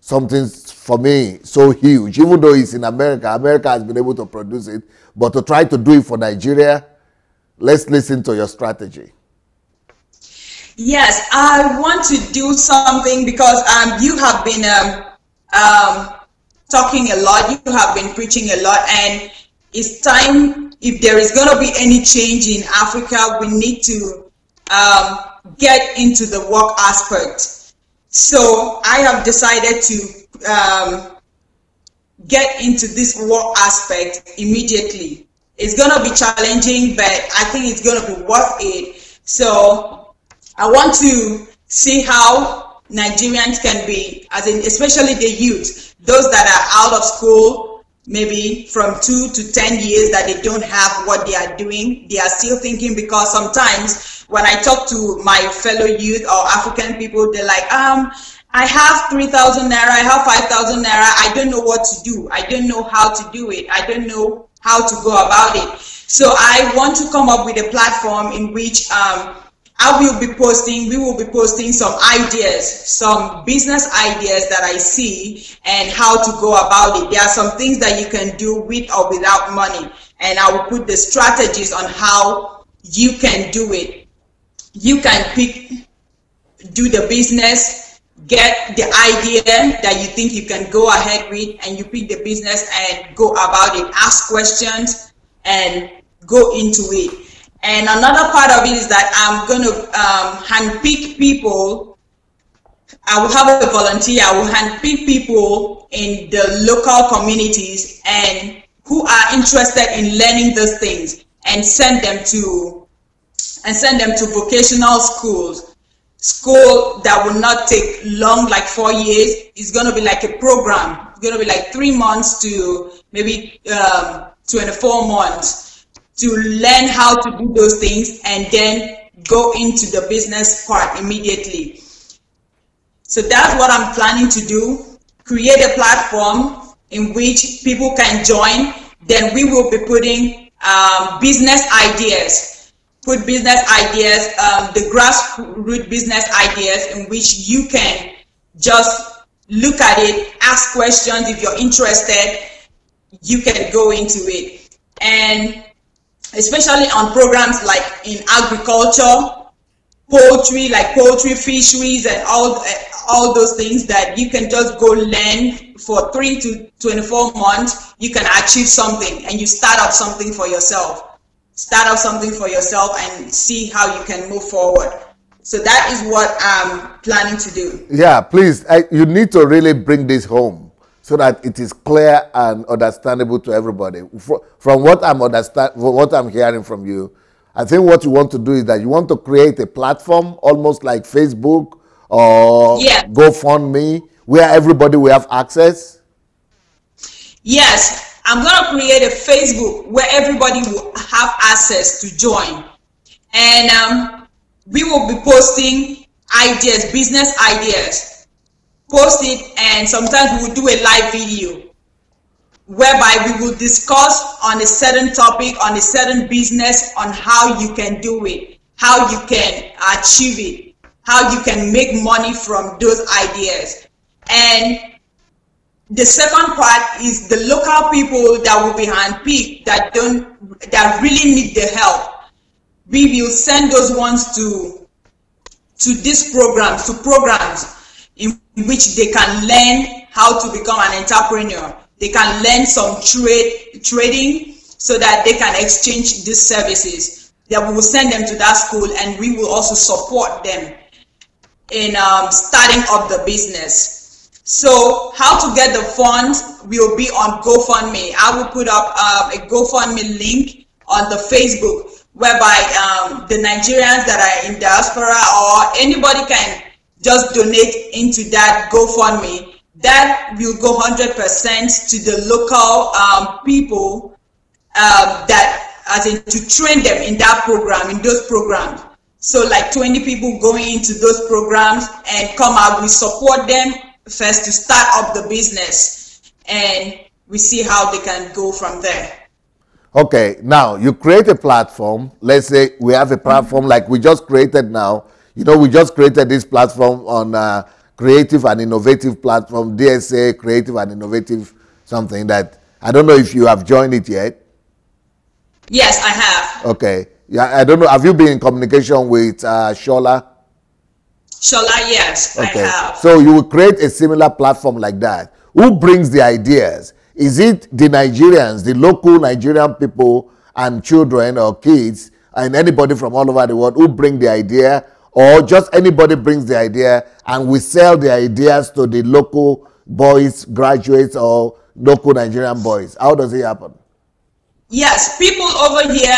Speaker 1: something, for me, so huge. Even though it's in America, America has been able to produce it. But to try to do it for Nigeria, let's listen to your strategy.
Speaker 2: Yes, I want to do something because you have been talking a lot. You have been preaching a lot. And it's time, if there is going to be any change in Africa, we need to get into the work aspect. So I have decided to get into this work aspect immediately. It's going to be challenging, but I think it's going to be worth it. So I want to see how Nigerians can be, as in especially the youth, those that are out of school, maybe from 2 to 10 years, that they don't have what they are doing. They are still thinking, because sometimes when I talk to my fellow youth or African people, they're like, I have 3,000 naira, I have 5,000 naira, I don't know what to do. I don't know how to do it. I don't know how to go about it. So I want to come up with a platform in which we will be posting some ideas, some business ideas that I see and how to go about it. There are some things that you can do with or without money. and I will put the strategies on how you can do it. You can do the business, get the idea that you think you can go ahead with, and you pick the business and go about it. Ask questions and go into it. And another part of it is that I'm going to handpick people. I will have a volunteer. I will handpick people in the local communities and who are interested in learning those things, and send them to vocational schools. School that will not take long, like 4 years. It's going to be like a program. It's going to be like 3 months to maybe 24 months to learn how to do those things, and then go into the business part immediately. So that's what I'm planning to do. Create a platform in which people can join. Then we will be putting business ideas. Put business ideas, the grassroots business ideas, in which you can just look at it, ask questions. If you're interested, you can go into it. And especially on programs like in agriculture, poultry, like poultry, fisheries, and all those things that you can just go learn for 3 to 24 months. You can achieve something, and you start up something for yourself. Start up something for yourself and see how you can move forward. So that is what I'm planning to do.
Speaker 1: Yeah, please, you need to really bring this home so that it is clear and understandable to everybody. From what I'm hearing from you, I think what you want to do is that you want to create a platform almost like Facebook or GoFundMe, where everybody will have access.
Speaker 2: Yes. I'm going to create a Facebook where everybody will have access to join. And we will be posting ideas, business ideas. Post it, and sometimes we will do a live video whereby we will discuss on a certain topic, on a certain business, on how you can do it, how you can achieve it, how you can make money from those ideas. And the second part is the local people that will be handpicked that really need the help. We will send those ones to these programs, in which they can learn how to become an entrepreneur. They can learn some trading so that they can exchange these services. That we will send them to that school, and we will also support them in starting up the business. So how to get the funds will be on GoFundMe. I will put up a GoFundMe link on the Facebook, whereby the Nigerians that are in diaspora or anybody can just donate into that GoFundMe. That will go 100% to the local people that, as in, to train them in that program, in those programs. So like 20 people going into those programs and come out, we support them first to start up the business, and we see how they can go from there.
Speaker 1: Okay, now you create a platform. Let's say we have a platform like we just created now. You know, we just created this platform on creative and innovative platform, DSA, creative and innovative something that, I don't know if you have joined it yet.
Speaker 2: Yes, I have.
Speaker 1: Okay. Yeah, I don't know. Have you been in communication with Shola?
Speaker 2: Shola, yes, okay. I have.
Speaker 1: So you will create a similar platform like that. Who brings the ideas? Is it the Nigerians, the local Nigerian people and children or kids, and anybody from all over the world who bring the idea, or just anybody brings the idea and we sell the ideas to the local boys, graduates, or local Nigerian boys? How does it happen?
Speaker 2: Yes, people over here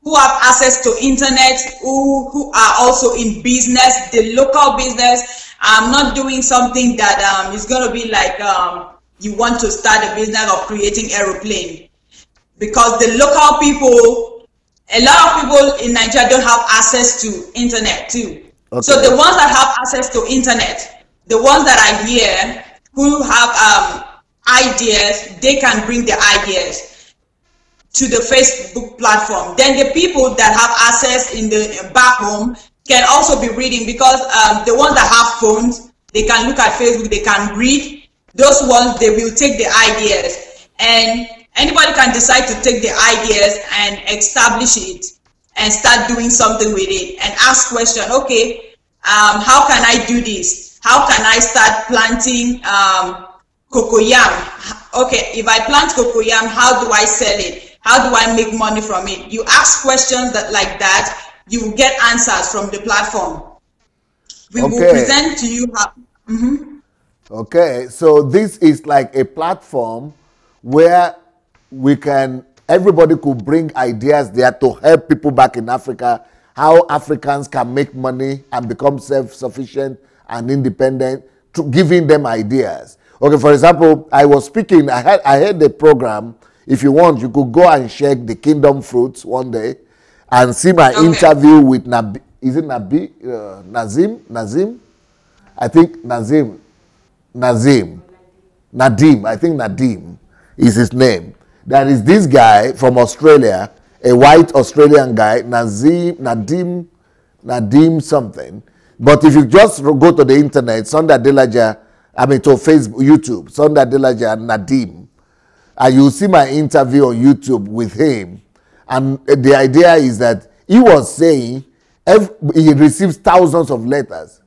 Speaker 2: who have access to internet, who are also in business, the local business. I'm not doing something that is going to be like you want to start a business of creating aeroplane, because the local people, a lot of people in Nigeria don't have access to internet too. Okay. So the ones that have access to internet, the ones that are here who have ideas, they can bring the ideas to the Facebook platform. Then the people that have access in the back home can also be reading, because the ones that have phones, they can look at Facebook, they can read. Those ones, they will take the ideas. And Anybody can decide to take the ideas and establish it and start doing something with it and ask question. Okay, how can I do this? How can I start planting cocoyam? Okay, if I plant cocoyam, how do I sell it? How do I make money from it? You ask questions like that, you will get answers from the platform. We will present to you how.
Speaker 1: Okay, so this is like a platform where everybody could bring ideas there to help people back in Africa, how Africans can make money and become self-sufficient and independent, to giving them ideas. Okay, for example, I was speaking, I had the program. If you want, you could go and check the Kingdom Fruits one day and see my interview with Nabi. Is it Nabi? Nazim? I think Nadim. I think Nadim is his name. There is this guy from Australia, a white Australian guy, Nadim something. But if you just go to the internet, to Facebook, YouTube, Adelaja and Nadim, and you'll see my interview on YouTube with him. And the idea is that he was saying he receives thousands of letters.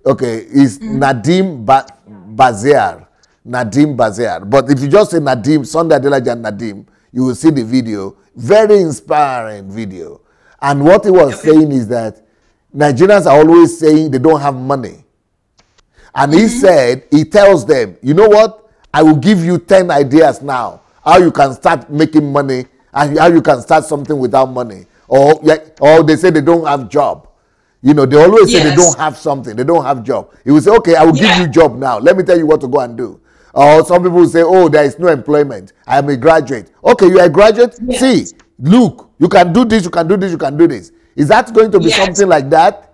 Speaker 1: Okay, it's Nadim Baziar. Nadim Baziar. But if you just say Nadim, Adelaja and Nadim, you will see the video. Very inspiring video. And what he was saying is that Nigerians are always saying they don't have money. And he tells them, you know what? I will give you 10 ideas now, how you can start making money and how you can start something without money. Or they say they don't have job. You know, they always say they don't have something. They don't have job. He will say, okay, I will give you job now. Let me tell you what to go and do. Or some people will say, oh, there is no employment. I am a graduate. Okay, you are a graduate? Yes. See, look, you can do this, you can do this, you can do this. Is that going to be something like that?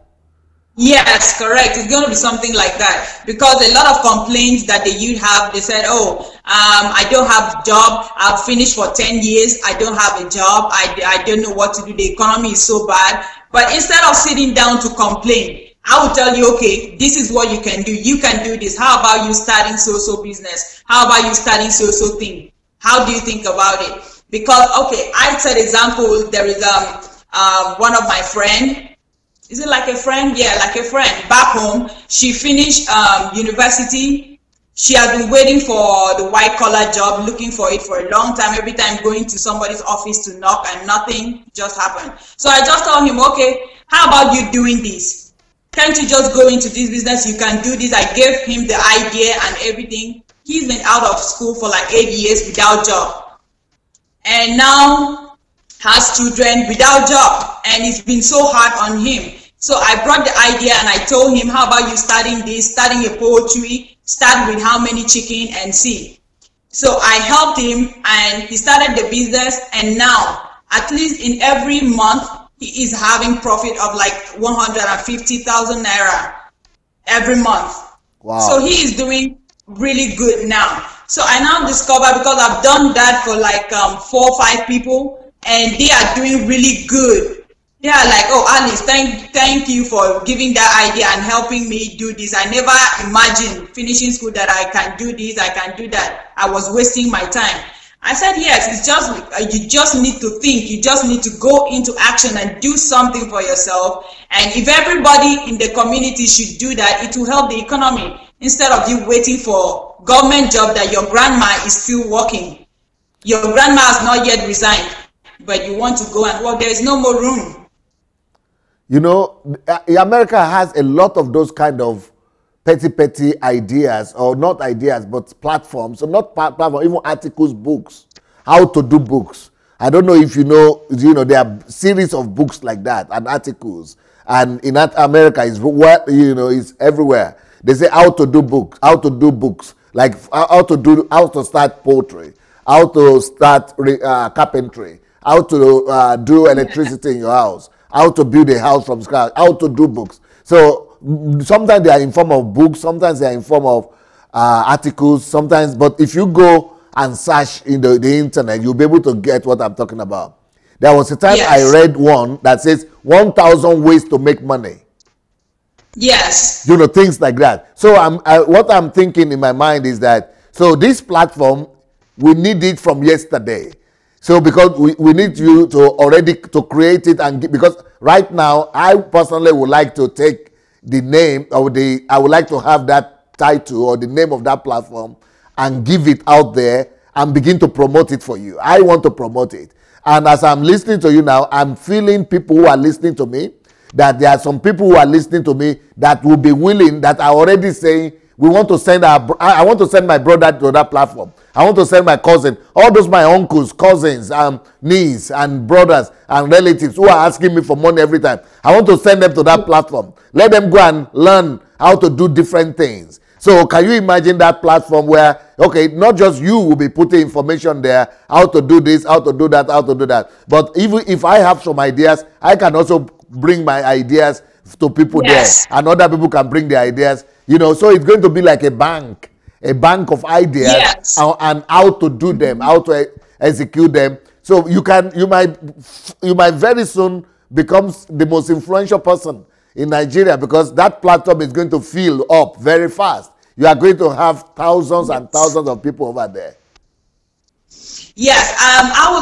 Speaker 2: Yes, correct. It's going to be something like that, because a lot of complaints that the youth have, they said, oh, I don't have a job. I've finished for 10 years. I don't have a job. I don't know what to do. The economy is so bad. But instead of sitting down to complain, I will tell you, okay, this is what you can do. You can do this. How about you starting so-so business? How about you starting so-so thing? How do you think about it? Because, okay, I said example, there is one of my friend. Is it like a friend? Yeah, like a friend. Back home, she finished university. She has been waiting for the white collar job, looking for it for a long time. Every time going to somebody's office to knock and nothing just happened. So I just told him, okay, how about you doing this? Can't you just go into this business? You can do this. I gave him the idea and everything. He's been out of school for like 8 years without job. And now has children without job. And it's been so hard on him. So I brought the idea and I told him, how about you starting this, starting a poultry, start with how many chicken and see. So I helped him and he started the business, and now at least in every month he is having profit of like 150,000 naira every month. Wow. So he is doing really good now. So I now discover, because I've done that for like 4 or 5 people and they are doing really good. They are like, oh, Alice, thank you for giving that idea and helping me do this. I never imagined finishing school that I can do this, I can do that. I was wasting my time. I said, yes, it's just, you just need to think, you just need to go into action and do something for yourself. And if everybody in the community should do that, it will help the economy, instead of you waiting for government job that your grandma is still working. Your grandma has not yet resigned, but you want to go and work. There is no more room.
Speaker 1: You know, America has a lot of those kind of petty ideas, or not ideas, but platforms. So not platforms, even articles, books, how to do books. I don't know if you know, there are series of books like that and articles. And in America, it's everywhere. They say how to do books, like how to start poultry, how to start carpentry, how to do electricity in your house, how to build a house from scratch, how to do books. So sometimes they are in form of books, sometimes they are in form of articles, sometimes. But if you go and search in the internet, you'll be able to get what I'm talking about. There was a time I read one that says 1,000 ways to make money.
Speaker 2: Yes.
Speaker 1: Things like that. So what I'm thinking in my mind is that, so this platform, we need it from yesterday. So because we need you to already to create it, and because right now I personally would like to take the name or I would like to have that title or the name of that platform and give it out there and begin to promote it for you. I want to promote it. And as I'm listening to you now, I'm feeling people who are listening to me, that there are some people who are listening to me that will be willing, that are already saying, we want to send I want to send my brother to that platform. I want to send my cousin, all those my uncles, cousins, nieces and brothers and relatives who are asking me for money every time. I want to send them to that platform. Let them go and learn how to do different things. So can you imagine that platform where, okay, not just you will be putting information there, how to do this, how to do that, how to do that. But even if I have some ideas, I can also bring my ideas to people there. And other people can bring their ideas. So it's going to be like a bank of ideas and how to do them, how to execute them. So you might very soon become the most influential person in Nigeria, because that platform is going to fill up very fast. You are going to have thousands and thousands of people over there.
Speaker 2: Yes, I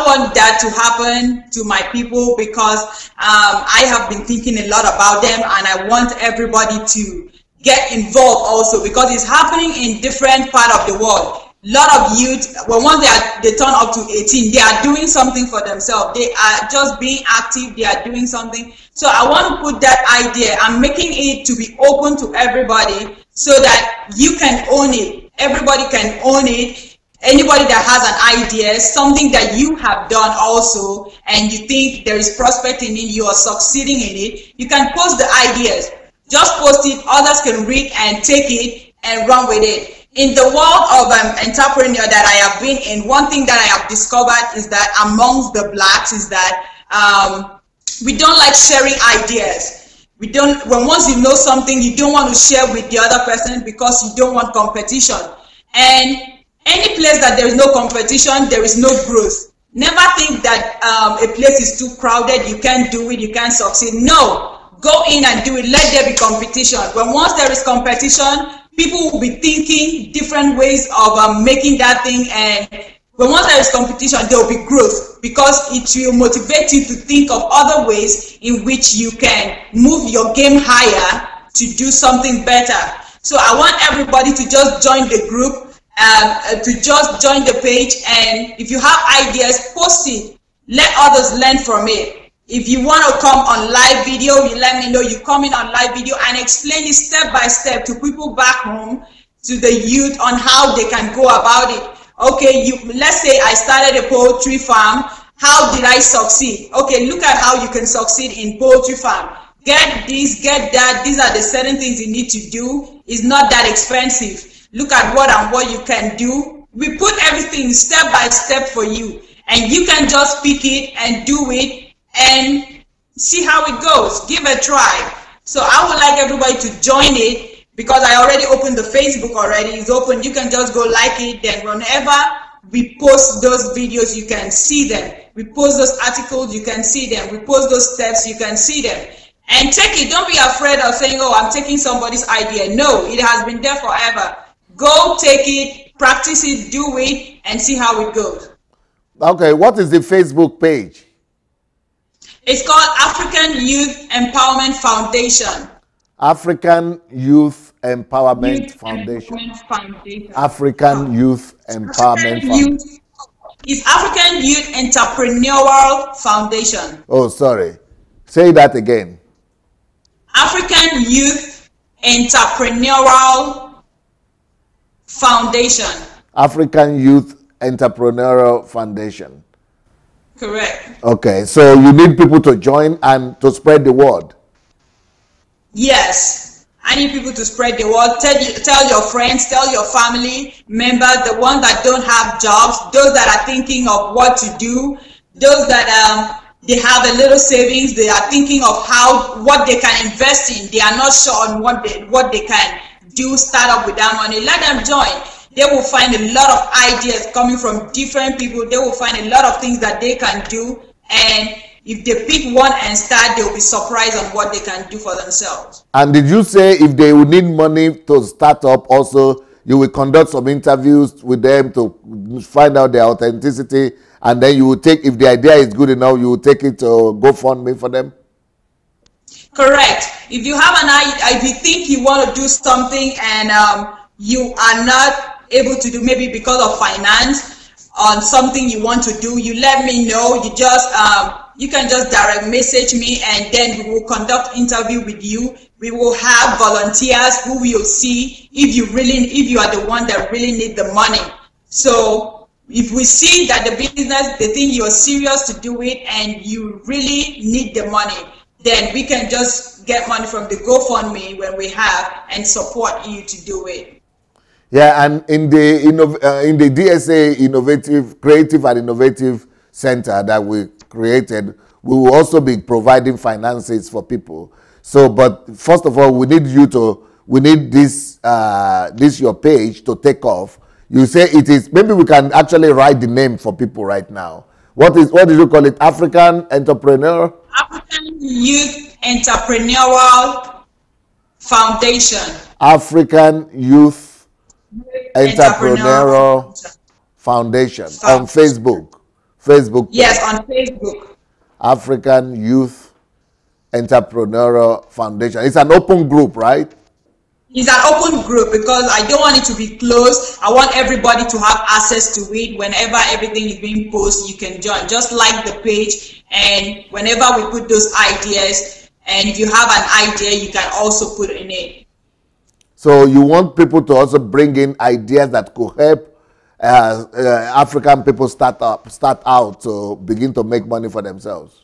Speaker 2: want that to happen to my people, because I have been thinking a lot about them, and I want everybody to get involved also, because it's happening in different parts of the world. A lot of youth, once they turn up to 18, they are doing something for themselves. They are just being active. They are doing something. So I want to put that idea. I'm making it to be open to everybody so that you can own it. Everybody can own it. Anybody that has an idea, something that you have done also, and you think there is prospect in it, you are succeeding in it, you can post the ideas. Just post it. Others can read and take it and run with it. In the world of entrepreneur that I have been in, one thing that I have discovered is that amongst the blacks is that we don't like sharing ideas. Once you know something, you don't want to share with the other person because you don't want competition. And any place that there is no competition, there is no growth. Never think that a place is too crowded, you can't do it, you can't succeed. No, go in and do it. Let there be competition. Once there is competition, people will be thinking different ways of making that thing, and once there is competition, there will be growth, because it will motivate you to think of other ways in which you can move your game higher to do something better. So I want everybody to just join the group, to just join the page, and if you have ideas, post it. Let others learn from it. If you want to come on live video, you let me know. You come in on live video and explain it step by step to people back home, to the youth, on how they can go about it. Okay, let's say I started a poultry farm. How did I succeed? Okay, look at how you can succeed in poultry farm. Get this, get that. These are the certain things you need to do. It's not that expensive. Look at what you can do. We put everything step by step for you, and you can just pick it and do it and see how it goes. Give it a try. So I would like everybody to join it, because I already opened the Facebook already. It's open. You can just go like it. Then whenever we post those videos, you can see them. We post those articles, you can see them. We post those steps, you can see them. And take it. Don't be afraid of saying, oh, I'm taking somebody's idea. No, it has been there forever. Go take it, practice it, do it, and see how it goes.
Speaker 1: Okay, what is the Facebook page?
Speaker 2: It's called African Youth Empowerment Foundation.
Speaker 1: African Youth Empowerment Foundation. African Youth Empowerment Foundation.
Speaker 2: It's African Youth Entrepreneurial Foundation.
Speaker 1: Oh, sorry. Say that again.
Speaker 2: African Youth Entrepreneurial Foundation.
Speaker 1: African Youth Entrepreneurial Foundation.
Speaker 2: Correct.
Speaker 1: Okay, so you need people to join and to spread the word.
Speaker 2: Yes, I need people to spread the word. Tell your friends, tell your family members, the ones that don't have jobs, those that are thinking of what to do, those that they have a little savings, they are thinking of what they can invest in. They are not sure on what they can do, start up with that money. Let them join. They will find a lot of ideas coming from different people. They will find a lot of things that they can do. And if they pick one and start, they will be surprised on what they can do for themselves.
Speaker 1: And did you say if they will need money to start up also, You will conduct some interviews with them to find out their authenticity, and then you will take, if the idea is good enough, you will take it to GoFundMe for them.
Speaker 2: Correct. If you have an idea, if you think you want to do something and you are not able to do, maybe because of finance, on something you want to do, you let me know. You just you can just direct message me, and then we will conduct interview with you. We will have volunteers who will see if you are the one that really need the money. So if we see that the business, they think you're serious to do it and you really need the money, then we can just get money from the GoFundMe when we have and support you to do it.
Speaker 1: Yeah, and in the DSA Creative and Innovative Center that we created, we will also be providing finances for people. So, but first of all, we need this your page to take off. You say it is, maybe we can actually write the name for people right now. What did you call it? African Entrepreneur?
Speaker 2: African Youth Entrepreneurial Foundation.
Speaker 1: African Youth Entrepreneurial Foundation on Facebook.
Speaker 2: Yes, on Facebook.
Speaker 1: African Youth Entrepreneurial Foundation. It's an open group, right?
Speaker 2: It's an open group because I don't want it to be closed. I want everybody to have access to it. Whenever everything is being posted, you can join. Just like the page, and whenever we put those ideas, and if you have an idea, you can also put in it.
Speaker 1: So you want people to also bring in ideas that could help African people start out to begin to make money for themselves.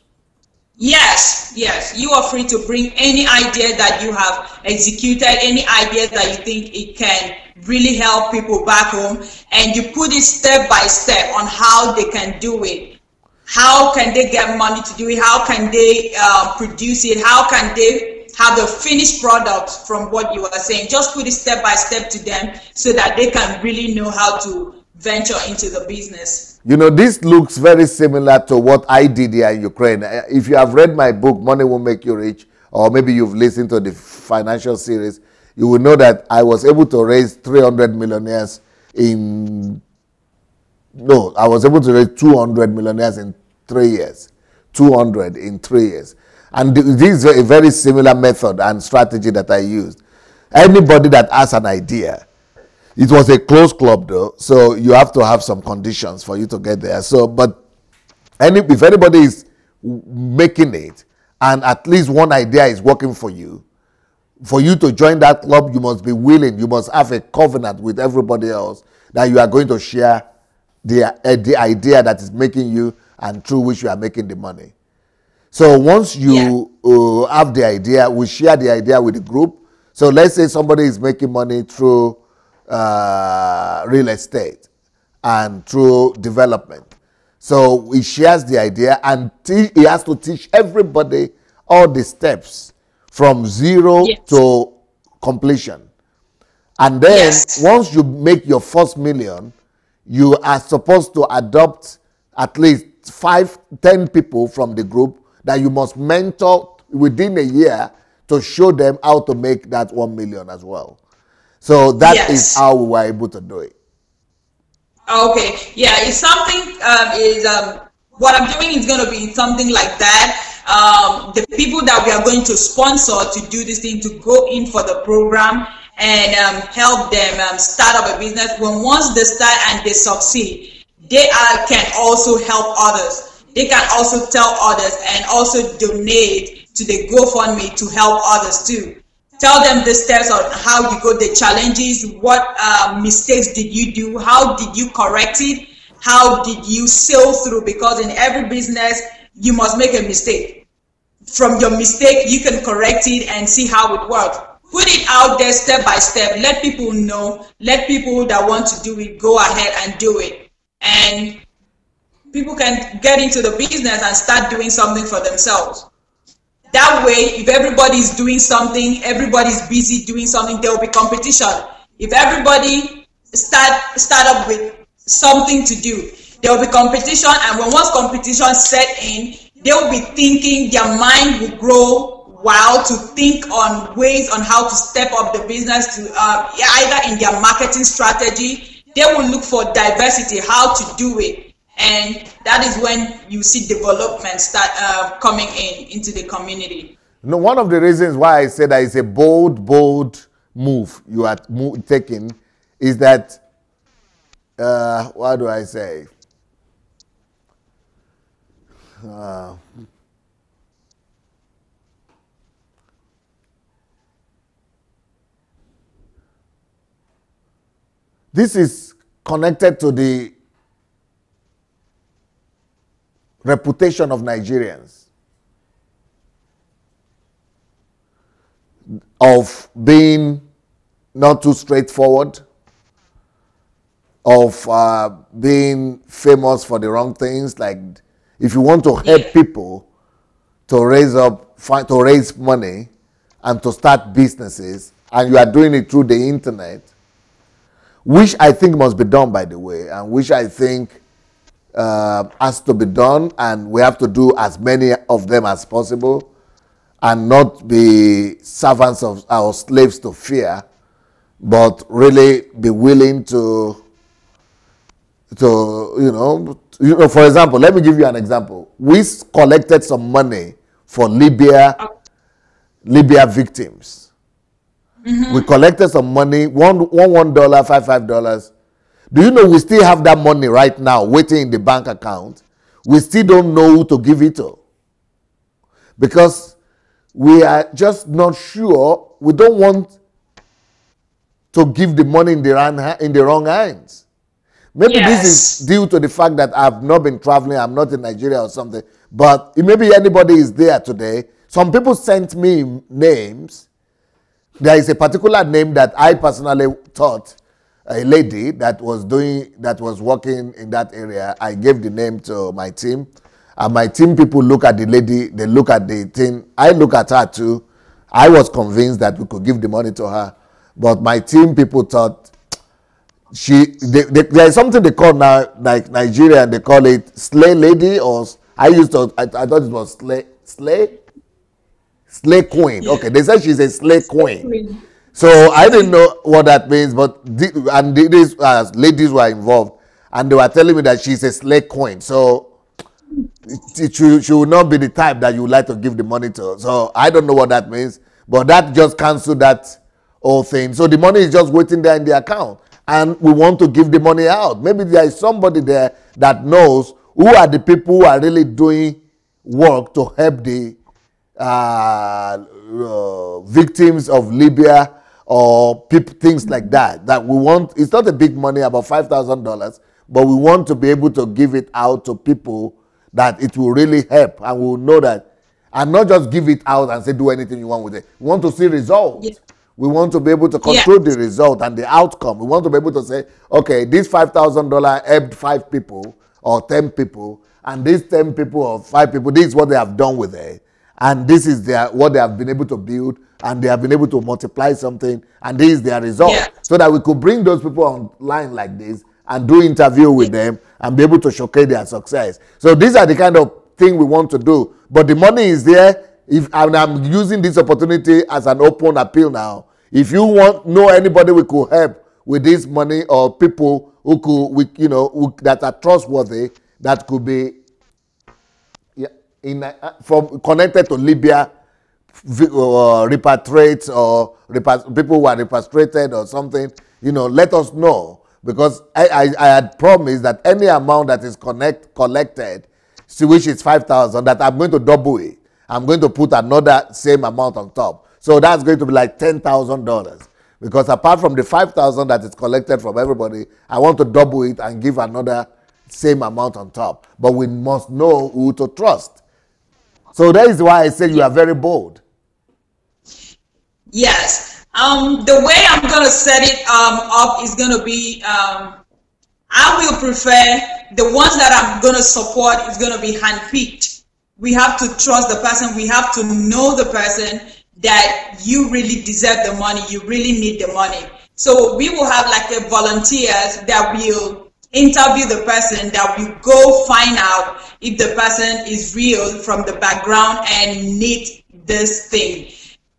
Speaker 2: Yes, you are free to bring any idea that you have executed, any idea that you think it can really help people back home, and you put it step by step on how they can do it. How can they get money to do it? How can they produce it? How can they have the finished product from what you are saying? Just put it step by step to them so that they can really know how to venture into the business.
Speaker 1: You know, this looks very similar to what I did here in Ukraine. If you have read my book, Money Won't Make You Rich, or maybe you've listened to the financial series, you will know that I was able to raise 300 millionaires I was able to raise 200 millionaires in 3 years. 200 in 3 years. And this is a very similar method and strategy that I used. Anybody that has an idea, it was a closed club though, so you have to have some conditions for you to get there. So, but if anybody is making it and at least one idea is working for you to join that club, you must be willing, you must have a covenant with everybody else that you are going to share the idea that is making you and through which you are making the money. So once you have the idea, we share the idea with the group. So let's say somebody is making money through real estate and through development. So he shares the idea and he has to teach everybody all the steps from zero to completion. And then once you make your first million, you are supposed to adopt at least 5-10 people from the group that you must mentor within a year to show them how to make that 1 million as well. So that is how we were able to do it.
Speaker 2: Okay, yeah, it's something, what I'm doing is going to be something like that. The people that we are going to sponsor to do this thing, to go in for the program and help them start up a business. Once they start and they succeed, they can also help others. They can also tell others and also donate to the GoFundMe to help others too. Tell them the steps on how you go, the challenges, what mistakes did you do, how did you correct it, how did you sail through, because in every business, you must make a mistake. From your mistake, you can correct it and see how it works. Put it out there step by step, let people know, let people that want to do it go ahead and do it. And people can get into the business and start doing something for themselves. That way, if everybody is doing something, everybody's busy doing something, there will be competition. If everybody start up with something to do, there will be competition, and once competition set in, they will be thinking, their mind will grow while to think on ways on how to step up the business to either in their marketing strategy, they will look for diversity, how to do it. And that is when you see development start coming into the community.
Speaker 1: No, one of the reasons why I said that it's a bold move you are taking is that, what do I say? This is connected to the reputation of Nigerians, of being not too straightforward, of being famous for the wrong things. Like, if you want to help people to raise money and to start businesses, and you are doing it through the internet, which I think must be done, by the way, and which I think has to be done, and we have to do as many of them as possible, and not be servants of our slaves to fear, but really be willing to for example, let me give you an example. We collected some money for Libya victims. Mm-hmm. We collected some money, $1, $5. Do you know we still have that money right now waiting in the bank account? We still don't know who to give it to, because we are just not sure. We don't want to give the money in the wrong hands. Maybe this is due to the fact that I've not been traveling, I'm not in Nigeria or something, but maybe anybody is there today. Some people sent me names. There is a particular name that I personally thought, a lady that was working in that area. I gave the name to my team, and my team people look at the lady, they look at the thing. I look at her too. I was convinced that we could give the money to her, but my team people thought there is something they call now, like Nigeria, and they call it slay lady, or I thought it was slay queen. Okay, they said she's a slay queen. So I didn't know what that means, but these ladies were involved, and they were telling me that she's a slay queen. So she will not be the type that you would like to give the money to. So I don't know what that means, but that just canceled that whole thing. So the money is just waiting there in the account, and we want to give the money out. Maybe there is somebody there that knows who are the people who are really doing work to help the victims of Libya, or things like that. That we want. It's not a big money, about $5,000, but we want to be able to give it out to people that it will really help, and we will know that, and not just give it out and say do anything you want with it. We want to see results. Yeah. We want to be able to control the result and the outcome. We want to be able to say, okay, this $5,000 helped 5 people or 10 people, and these 10 people or 5 people, this is what they have done with it, and this is what they have been able to build, and they have been able to multiply something, and this is their result. Yeah. So that we could bring those people online like this and do interview with them and be able to showcase their success. So these are the kind of thing we want to do. But the money is there. I'm using this opportunity as an open appeal now. If you know anybody we could help with this money, or people who could, that are trustworthy, that could be from connected to Libya, repatriates, or people who are repatriated or something, let us know, because I had promised that any amount that is collected, which is 5,000, that I'm going to double it. I'm going to put another same amount on top. So that's going to be like $10,000. Because apart from the 5,000 that is collected from everybody, I want to double it and give another same amount on top. But we must know who to trust. So that is why I say you are very bold.
Speaker 2: Yes. The way I'm going to set it up is going to be, I will prefer the ones that I'm going to support is going to be handpicked. We have to trust the person. We have to know the person, that you really deserve the money. You really need the money. So we will have like a volunteers that will interview the person, that will go find out if the person is real from the background and need this thing.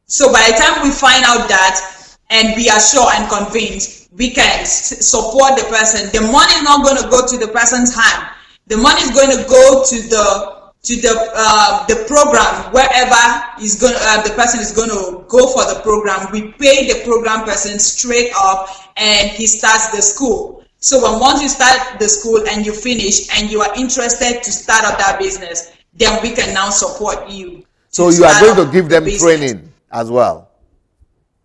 Speaker 2: So by the time we find out that, and we are sure and convinced, we can support the person. The money is not going to go to the person's hand. The money is going to go to the program, wherever is going the person is going to go for the program. We pay the program person straight up, and he starts the school. So once you start the school and you finish and you are interested to start up that business, then we can now support you.
Speaker 1: So you are going to give them training as well?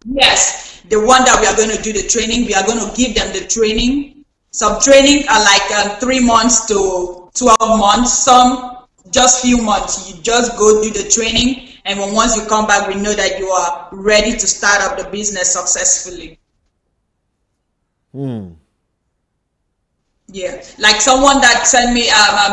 Speaker 2: Yes, the one that we are going to do the training, we are going to give them the training. Some training are like 3 months to 12 months, some just few months. You just go do the training, and once you come back, we know that you are ready to start up the business successfully. Yeah, like someone that sent me,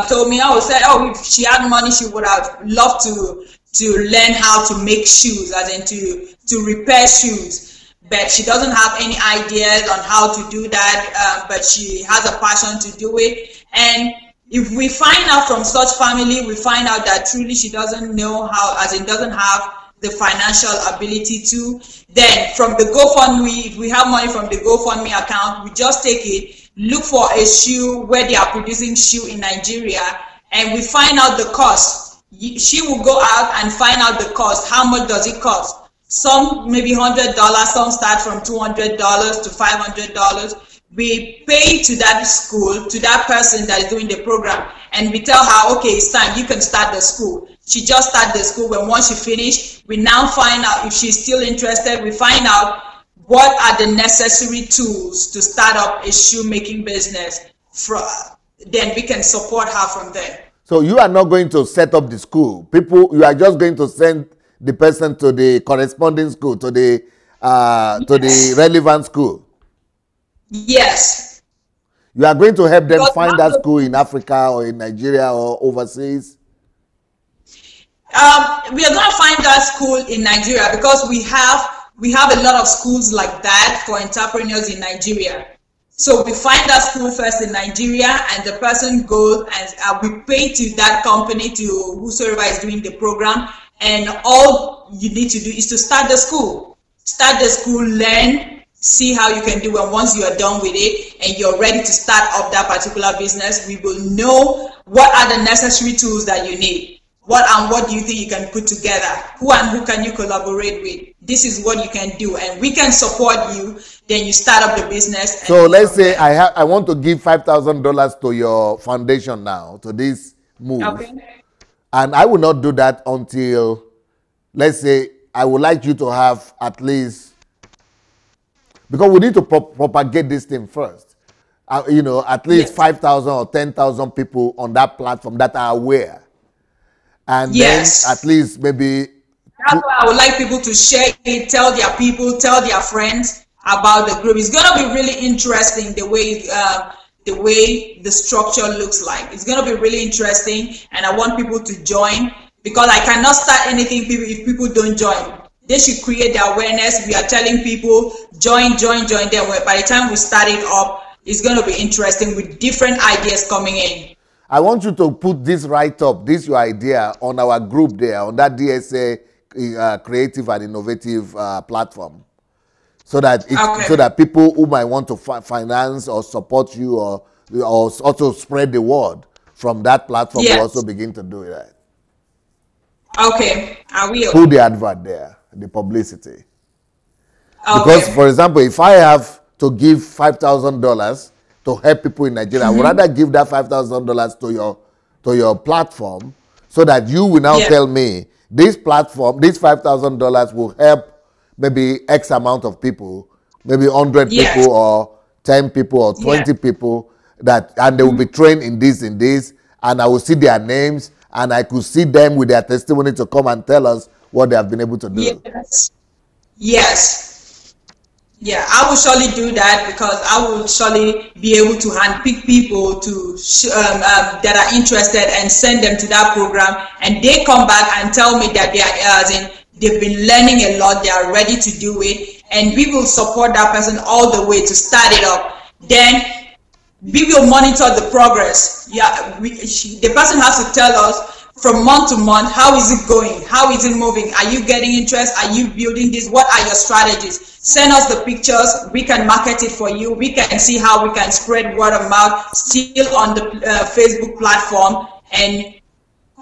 Speaker 2: told me, if she had money, she would have loved to learn how to make shoes, as in to repair shoes, but she doesn't have any ideas on how to do that, but she has a passion to do it. And if we find out from such family, we find out that truly she doesn't know how, as in doesn't have the financial ability to, then from the GoFundMe, if we have money from the GoFundMe account, we just take it, look for a shoe where they are producing shoe in Nigeria, and we find out the cost. She will go out and find out the cost. How much does it cost? Some maybe $100, some start from $200 to $500. We pay to that school, to that person that is doing the program, and we tell her, okay, it's time, you can start the school. She just started the school. When once she finished, we now find out if she's still interested. We find out what are the necessary tools to start up a shoemaking business. Then we can support her from there.
Speaker 1: So you are not going to set up the school. You are just going to send the person to the corresponding school, to the the relevant school.
Speaker 2: Yes.
Speaker 1: You are going to help them find that school in Africa or in Nigeria or overseas?
Speaker 2: We are going to find that school in Nigeria, because we have a lot of schools like that for entrepreneurs in Nigeria. So we find that school first in Nigeria, and the person goes and we pay to that company, to whosoever is doing the program, and all you need to do is to start the school. Start the school, learn, see how you can do it. Once you are done with it and you're ready to start up that particular business, we will know what are the necessary tools that you need. What do you think you can put together? Who can you collaborate with? This is what you can do, and we can support you. Then you start up the business.
Speaker 1: So let's say I want to give $5,000 to your foundation now, to this move. Okay. And I will not do that until, let's say, I would like you to have at least, because we need to propagate this thing first. At least 5,000 or 10,000 people on that platform that are aware. And then at least maybe...
Speaker 2: That's why I would like people to share it, tell their people, tell their friends about the group. It's going to be really interesting the way the structure looks like. It's going to be really interesting, and I want people to join, because I cannot start anything if people don't join. They should create the awareness. We are telling people, join. Then by the time we start it up, it's going to be interesting with different ideas coming in.
Speaker 1: I want you to put this right up, this your idea, on our group there, on that DSA creative and innovative platform, so that so that people who might want to finance or support you or also spread the word from that platform will also begin to do that.
Speaker 2: Okay, I will.
Speaker 1: Put the advert there, the publicity. Because, for example, if I have to give $5,000 to help people in Nigeria, I would rather give that $5,000 to your platform, so that you will now tell me this platform, this $5,000 will help maybe X amount of people, maybe 100 people or 10 people or 20 people, and they will be trained in this, and I will see their names, and I could see them with their testimony to come and tell us what they have been able to do.
Speaker 2: Yes. Yeah, I will surely do that, because I will surely be able to handpick people to that are interested and send them to that program, and they come back and tell me that they've been learning a lot, they are ready to do it, and we will support that person all the way to start it up. Then we will monitor the progress. The person has to tell us from month to month, how is it going? How is it moving? Are you getting interest? Are you building this? What are your strategies? Send us the pictures. We can market it for you. We can see how we can spread word of mouth still on the Facebook platform, and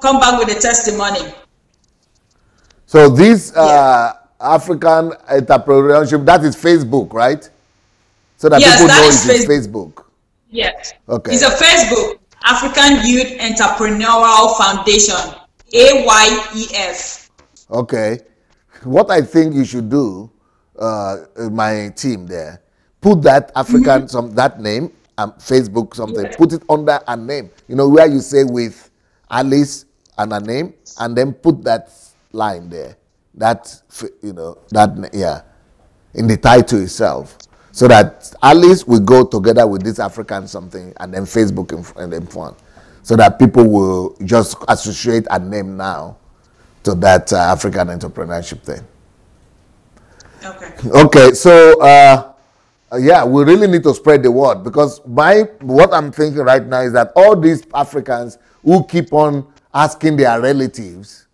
Speaker 2: come back with a testimony.
Speaker 1: So this African entrepreneurship, that is Facebook, right? So that people know it is Facebook.
Speaker 2: Yes.
Speaker 1: Okay.
Speaker 2: It's a Facebook, African Youth Entrepreneurial Foundation, AYEF.
Speaker 1: Okay. What I think you should do, my team there, put that African, that name, Facebook something, put it under a name. You know, where you say with Alice and a name, and then put that line there. That, you know, that, yeah, in the title itself. So that Alice will go together with this African something, and then Facebook in front. So that people will just associate a name now to that African entrepreneurship thing.
Speaker 2: Okay.
Speaker 1: Okay, so yeah, we really need to spread the word, because what I'm thinking right now is that all these Africans who keep on asking their relatives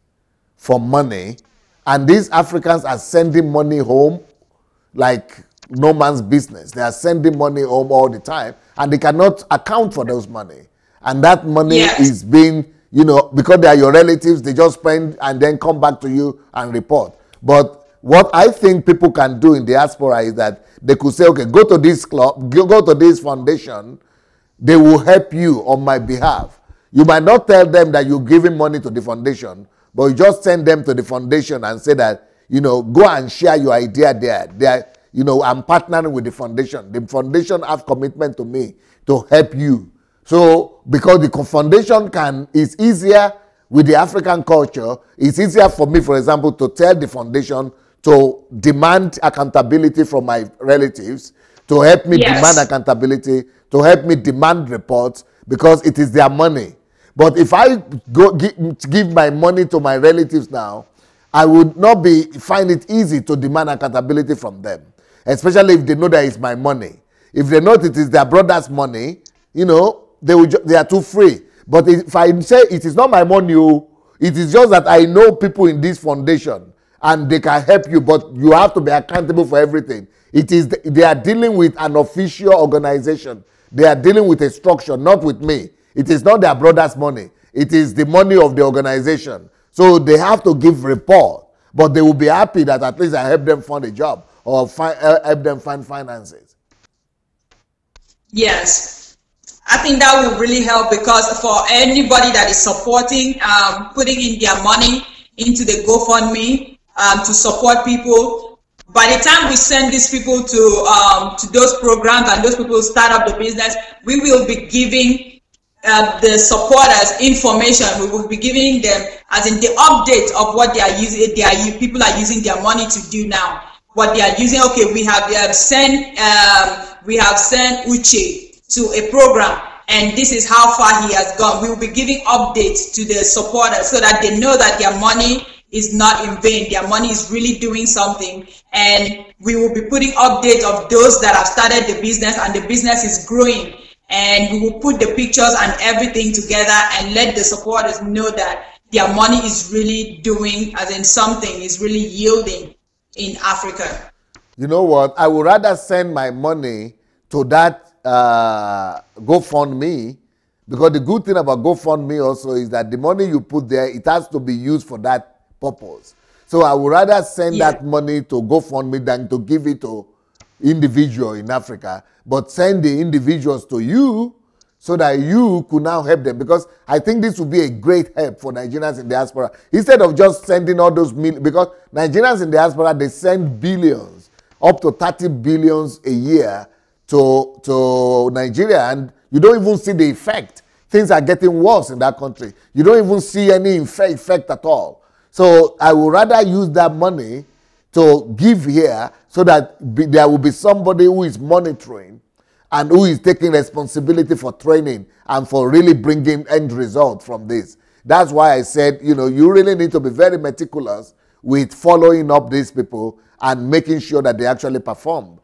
Speaker 1: for money, and these Africans are sending money home like no man's business. They are sending money home all the time, and they cannot account for those money. And that money is being, you know, because they are your relatives, they just spend and then come back to you and report. But what I think people can do in diaspora is that they could say, okay, go to this club, go to this foundation, they will help you on my behalf. You might not tell them that you're giving money to the foundation, but you just send them to the foundation and say that, you know, go and share your idea there. You know, I'm partnering with the foundation. The foundation have commitment to me to help you. So, because the foundation is easier with the African culture, it's easier for me, for example, to tell the foundation to demand accountability from my relatives, to help me demand accountability, to help me demand reports, because it is their money. But if I go give my money to my relatives now, I would not find it easy to demand accountability from them, especially if they know that it's my money. If they know it is their brother's money, you know, they are too free. But if I say it is not my money, it is just that I know people in this foundation and they can help you, but you have to be accountable for everything. They are dealing with an official organization. They are dealing with a structure, not with me. It is not their brother's money. It is the money of the organization. So they have to give report, but they will be happy that at least I help them find a job or help them find finances.
Speaker 2: Yes, I think that will really help, because for anybody that is supporting, putting in their money into the GoFundMe to support people, by the time we send these people to those programs and those people start up the business, we will be giving the supporters information. We will be giving them, as in the update of what they are using. People are using their money to do now. What they are using. Okay, we have sent Uche to a program, and this is how far he has gone. We will be giving updates to the supporters so that they know that their money is not in vain. Their money is really doing something, and we will be putting updates of those that have started the business and the business is growing. And we will put the pictures and everything together and let the supporters know that their money is really doing, as in something is really yielding in Africa.
Speaker 1: You know what? I would rather send my money to that GoFundMe, because the good thing about GoFundMe also is that the money you put there, it has to be used for that purpose. So I would rather send that money to GoFundMe than to give it to individual in Africa, but send the individuals to you so that you could now help them, because I think this would be a great help for Nigerians in diaspora. Instead of just sending all those millions, because Nigerians in diaspora, they send billions, up to 30 billions a year to Nigeria, and you don't even see the effect. Things are getting worse in that country. You don't even see any effect at all. So I would rather use that money to give here so that there will be somebody who is monitoring and who is taking responsibility for training and for really bringing end result from this. That's why I said, you know, you really need to be very meticulous with following up these people and making sure that they actually perform.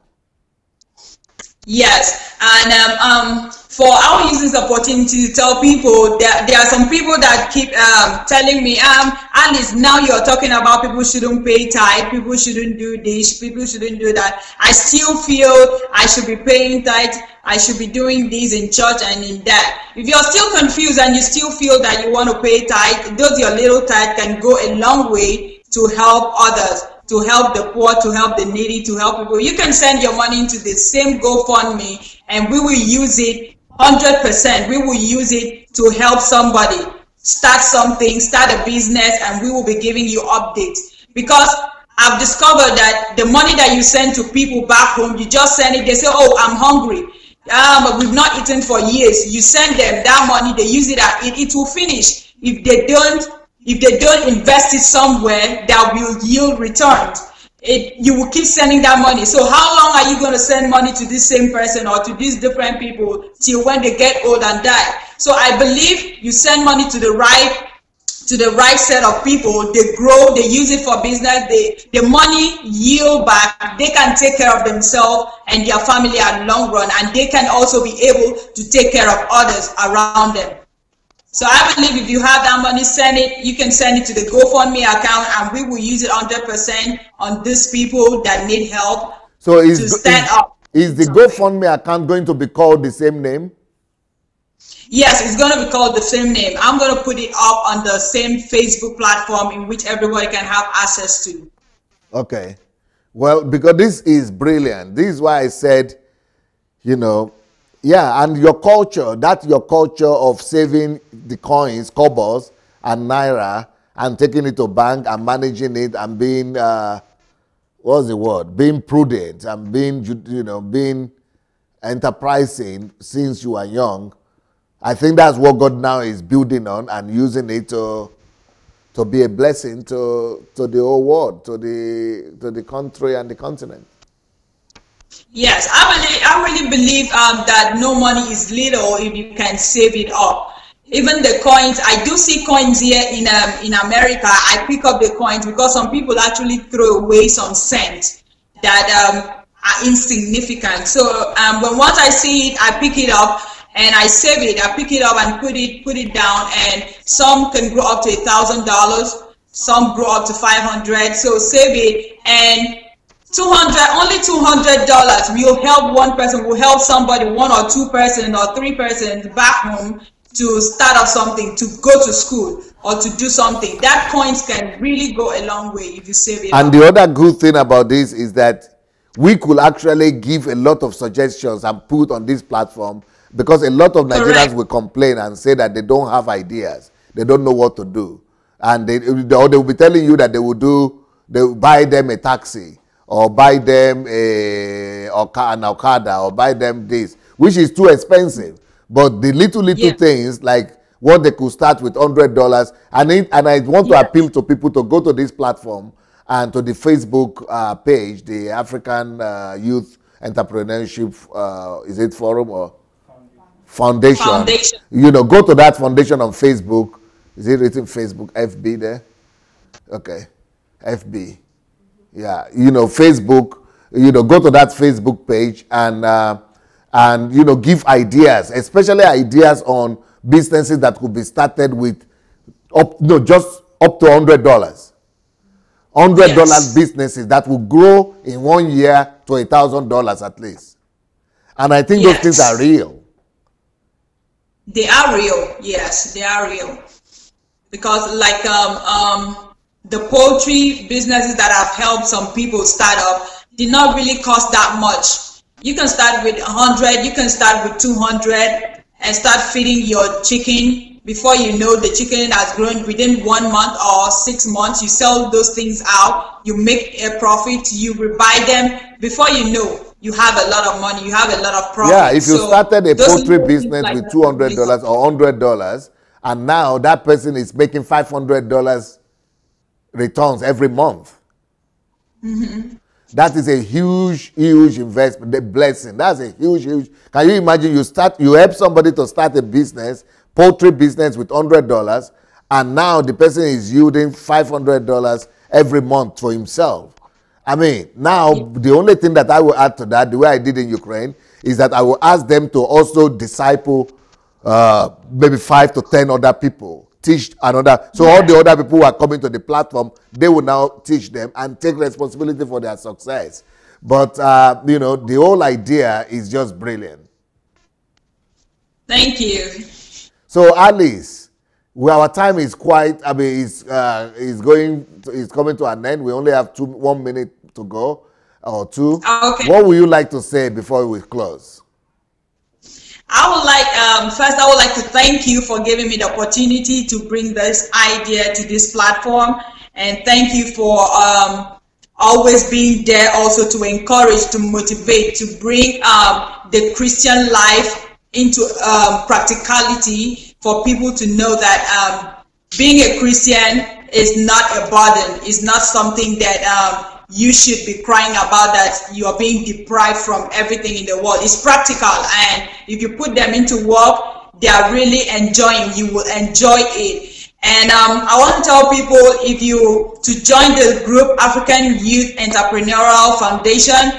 Speaker 2: Yes, and for I will use this opportunity to tell people that there are some people that keep telling me, Alice, now you're talking about people shouldn't pay tithe, people shouldn't do this, people shouldn't do that. I still feel I should be paying tithe, I should be doing this in church and in that. If you're still confused and you still feel that you want to pay tithe, those your little tithe can go a long way to help others, to help the poor, to help the needy, to help people. You can send your money into the same GoFundMe and we will use it 100%. We will use it to help somebody start something, start a business, and we will be giving you updates. Because I've discovered that the money that you send to people back home, you just send it, they say, oh, I'm hungry. But we've not eaten for years. You send them that money, they use it, it will finish. If they don't invest it somewhere that will yield returns, you will keep sending that money. So how long are you going to send money to this same person or to these different people till when they get old and die? So I believe you send money to the right set of people, they grow, they use it for business, the money yield back, they can take care of themselves and their family at long run, and they can also be able to take care of others around them. So I believe if you have that money, send it. You can send it to the GoFundMe account, and we will use it 100% on these people that need help.
Speaker 1: So
Speaker 2: to stand up.
Speaker 1: Is the GoFundMe account going to be called the same name?
Speaker 2: Yes, it's going to be called the same name. I'm going to put it up on the same Facebook platform in which everybody can have access to.
Speaker 1: Okay. Well, because this is brilliant. This is why I said, yeah, and your culture, that's your culture of saving the coins, kobos, and naira, and taking it to bank and managing it and being, what's the word? Being prudent and being enterprising since you are young. I think that's what God now is building on and using it to be a blessing to the whole world, to the country and the continent.
Speaker 2: Yes, I really believe that no money is little if you can save it up. Even the coins, I do see coins here in America. I pick up the coins because some people actually throw away some cents that are insignificant. So once I see it, I pick it up and I save it. I pick it up and put it down. And some can grow up to $1,000. Some grow up to $500. So save it, and only $200 will help one person, will help somebody, one or two person or three persons back home to start up something, to go to school or to do something. That coins can really go a long way if you save it.
Speaker 1: And the other good thing about this is that we could actually give a lot of suggestions and put on this platform, because a lot of Nigerians will complain and say that they don't have ideas, they don't know what to do, and they will be telling you that they will buy them a taxi, or buy them an Okada, or buy them this, which is too expensive. But the little things, like what they could start with $100, and I want to appeal to people to go to this platform and to the Facebook page, the African Youth Entrepreneurship, is it Forum or Foundation? Go to that foundation on Facebook. Is it written Facebook, FB there? Okay, FB. Yeah, Facebook, go to that Facebook page and give ideas, especially ideas on businesses that could be started with just up to $100. $100 businesses that will grow in 1 year to $1,000 at least. And I think those things are real.
Speaker 2: They are real, yes, they are real. Because like the poultry businesses that have helped some people start up did not really cost that much. You can start with 100, you can start with 200 and start feeding your chicken. Before you know, the chicken has grown within 1 month or 6 months. You sell those things out, you make a profit, you rebuy them. Before you know, you have a lot of money, you have a lot of profit.
Speaker 1: Yeah, if you started a poultry business with $200 or $100, and now that person is making $500 returns every month.
Speaker 2: Mm-hmm.
Speaker 1: That is a huge investment, the blessing. That's a huge. Can you imagine you help somebody to start a business, poultry business with $100, and now the person is yielding $500 every month for himself. I mean, now the only thing that I will add to that, the way I did in Ukraine, is that I will ask them to also disciple maybe 5 to 10 other people, teach another. So all the other people who are coming to the platform, they will now teach them and take responsibility for their success. But, you know, the whole idea is just brilliant.
Speaker 2: Thank you.
Speaker 1: So, Alice, our time is quite, I mean, is coming to an end. We only have 1 minute to go or two.
Speaker 2: Okay.
Speaker 1: What would you like to say before we close?
Speaker 2: I would like, first, I would like to thank you for giving me the opportunity to bring this idea to this platform. And thank you for always being there also to encourage, to motivate, to bring the Christian life into practicality for people to know that being a Christian is not a burden, is not something that you should be crying about, that you are being deprived from everything in the world. It's practical, and if you put them into work, they are really enjoying. You will enjoy it. And I want to tell people, to join the group African Youth Entrepreneurial Foundation.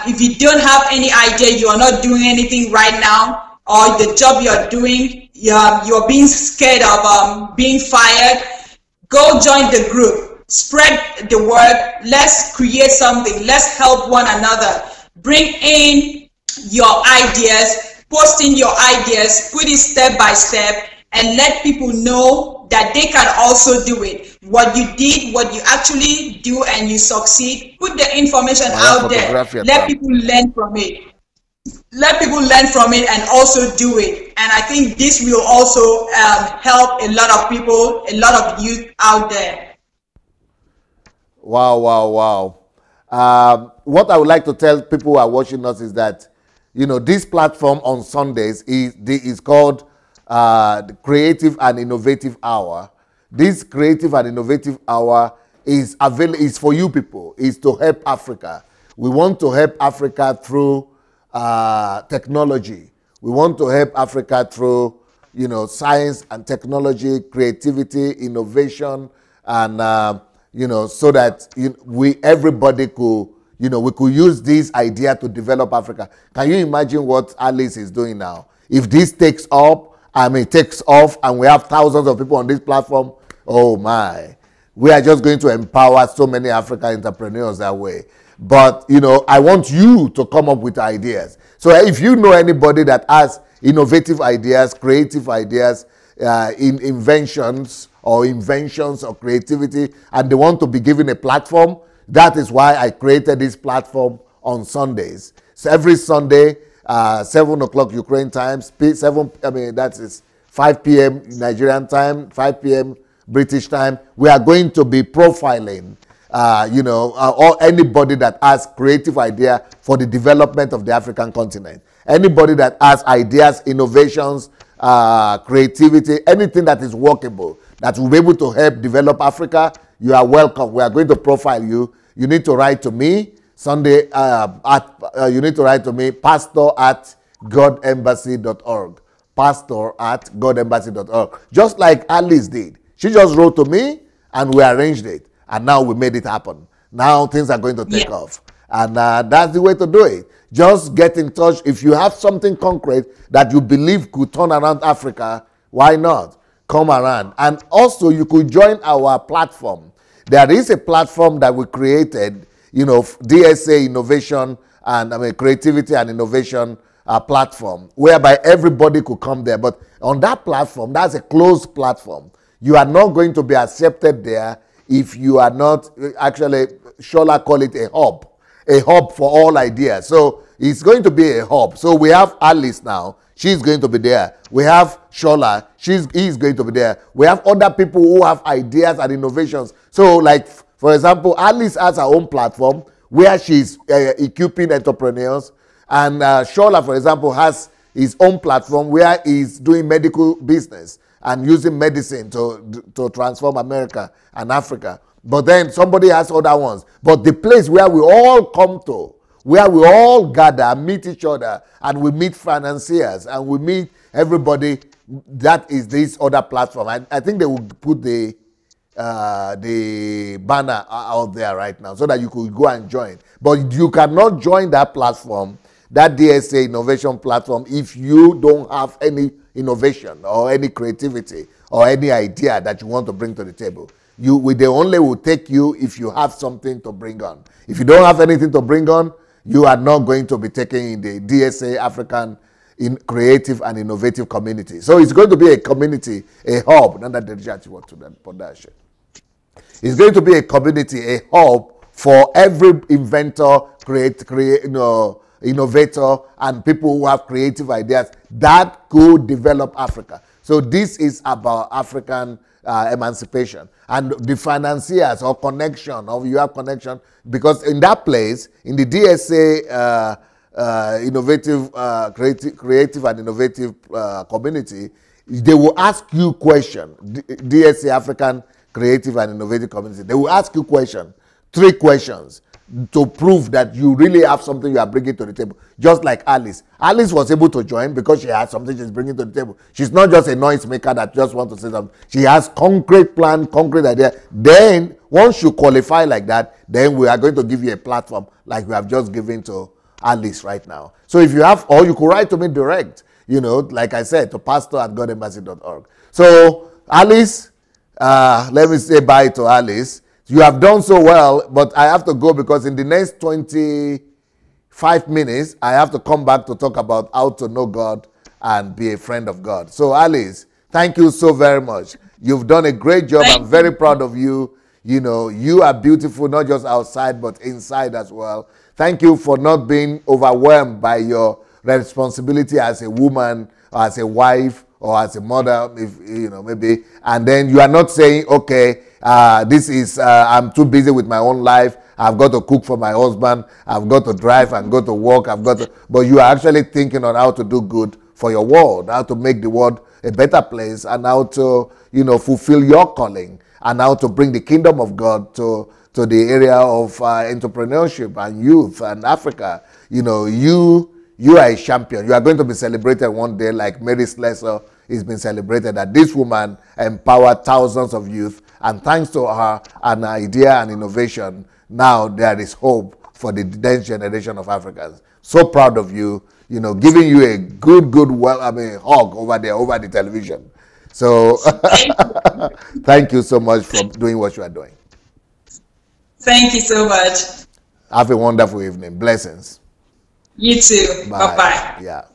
Speaker 2: If you don't have any idea, you are not doing anything right now, or the job you're doing, you're being scared of being fired, go join the group. Spread the word. Let's create something. Let's help one another. Bring in your ideas, post in your ideas, put it step by step, and let people know that they can also do it. What you did, what you actually do, and you succeed, put the information out there. Let people learn from it. Let people learn from it and also do it. And I think this will also help a lot of people, a lot of youth out there.
Speaker 1: Wow, wow, wow. What I would like to tell people who are watching us is that, you know, this platform on Sundays is called the Creative and Innovative Hour. This Creative and Innovative Hour is for you people, is to help Africa. We want to help Africa through technology. We want to help Africa through, you know, science and technology, creativity, innovation, and you know, so that everybody could, you know, we could use this idea to develop Africa. Can you imagine what Alice is doing now? If this takes off, and we have thousands of people on this platform, oh my, we are just going to empower so many African entrepreneurs that way. But, you know, I want you to come up with ideas. So if you know anybody that has innovative ideas, creative ideas, inventions or creativity, and they want to be given a platform, that is why I created this platform on Sundays. So every Sunday, 7 o'clock Ukraine time, that is 5 p.m. Nigerian time, 5 p.m. British time, we are going to be profiling, or anybody that has creative idea for the development of the African continent. Anybody that has ideas, innovations, creativity, anything that is workable, that will be able to help develop Africa, you are welcome. We are going to profile you. You need to write to me, Sunday, you need to write to me, pastor@godembassy.org. pastor@godembassy.org. Just like Alice did. She just wrote to me and we arranged it. And now we made it happen. Now things are going to take off. And that's the way to do it. Just get in touch. If you have something concrete that you believe could turn around Africa, why not? Come around. And also you could join our platform. There is a platform that we created, DSA Innovation and Creativity and Innovation platform, whereby everybody could come there. But on that platform, that's a closed platform. You are not going to be accepted there if you are not, actually, Shola call it a hub for all ideas. So it's going to be a hub. So we have Alice now. She's going to be there. We have Shola. He's going to be there. We have other people who have ideas and innovations. So like, for example, Alice has her own platform where she's equipping entrepreneurs. And Shola, for example, has his own platform where he's doing medical business and using medicine to transform America and Africa. But then somebody has other ones. But the place where we all come to, where we all gather, meet each other, and we meet financiers, and we meet everybody, that is this other platform. I think they will put the banner out there right now so that you could go and join. But you cannot join that platform that DSA innovation platform if you don't have any innovation or any creativity or any idea that you want to bring to the table. They only will take you if you have something to bring on. If you don't have anything to bring on, you are not going to be taken in the DSA African in creative and innovative community. So it's going to be a community, a hub. It's going to be a community, a hub for every inventor, innovator, and people who have creative ideas that could develop Africa. So this is about African emancipation. And the financiers or connection, or you have connection, because in that place, in the DSA creative and innovative community, they will ask you questions. DSA African Creative and Innovative Community, they will ask you questions, 3 questions, to prove that you really have something you are bringing to the table. Just like Alice. Alice was able to join because she has something she's bringing to the table. She's not just a noise maker that just wants to say something. She has concrete plan, concrete idea. Then, once you qualify like that, then we are going to give you a platform like we have just given to Alice right now. So if you have, or you could write to me direct, like I said, to pastor@godembassy.org. So, Alice, let me say bye to Alice. You have done so well, but I have to go because in the next 25 minutes, I have to come back to talk about how to know God and be a friend of God. So, Alice, thank you so very much. You've done a great job. I'm very proud of you. You are beautiful, not just outside, but inside as well. Thank you for not being overwhelmed by your responsibility as a woman, or as a wife, or as a mother, if maybe. And then you are not saying, okay, I'm too busy with my own life. I've got to cook for my husband. I've got to drive and go to work. But you are actually thinking on how to do good for your world, how to make the world a better place, and how to, fulfill your calling, and how to bring the kingdom of God to the area of entrepreneurship and youth and Africa. You are a champion. You are going to be celebrated one day like Mary Slessor is being celebrated, that this woman empowered thousands of youth, and thanks to her an idea and innovation, now there is hope for the next generation of Africans. So proud of you, giving you a good hug over there, over the television. So thank you so much for doing what you are doing.
Speaker 2: Thank you so much.
Speaker 1: Have a wonderful evening. Blessings.
Speaker 2: You too. Bye-bye.
Speaker 1: Yeah.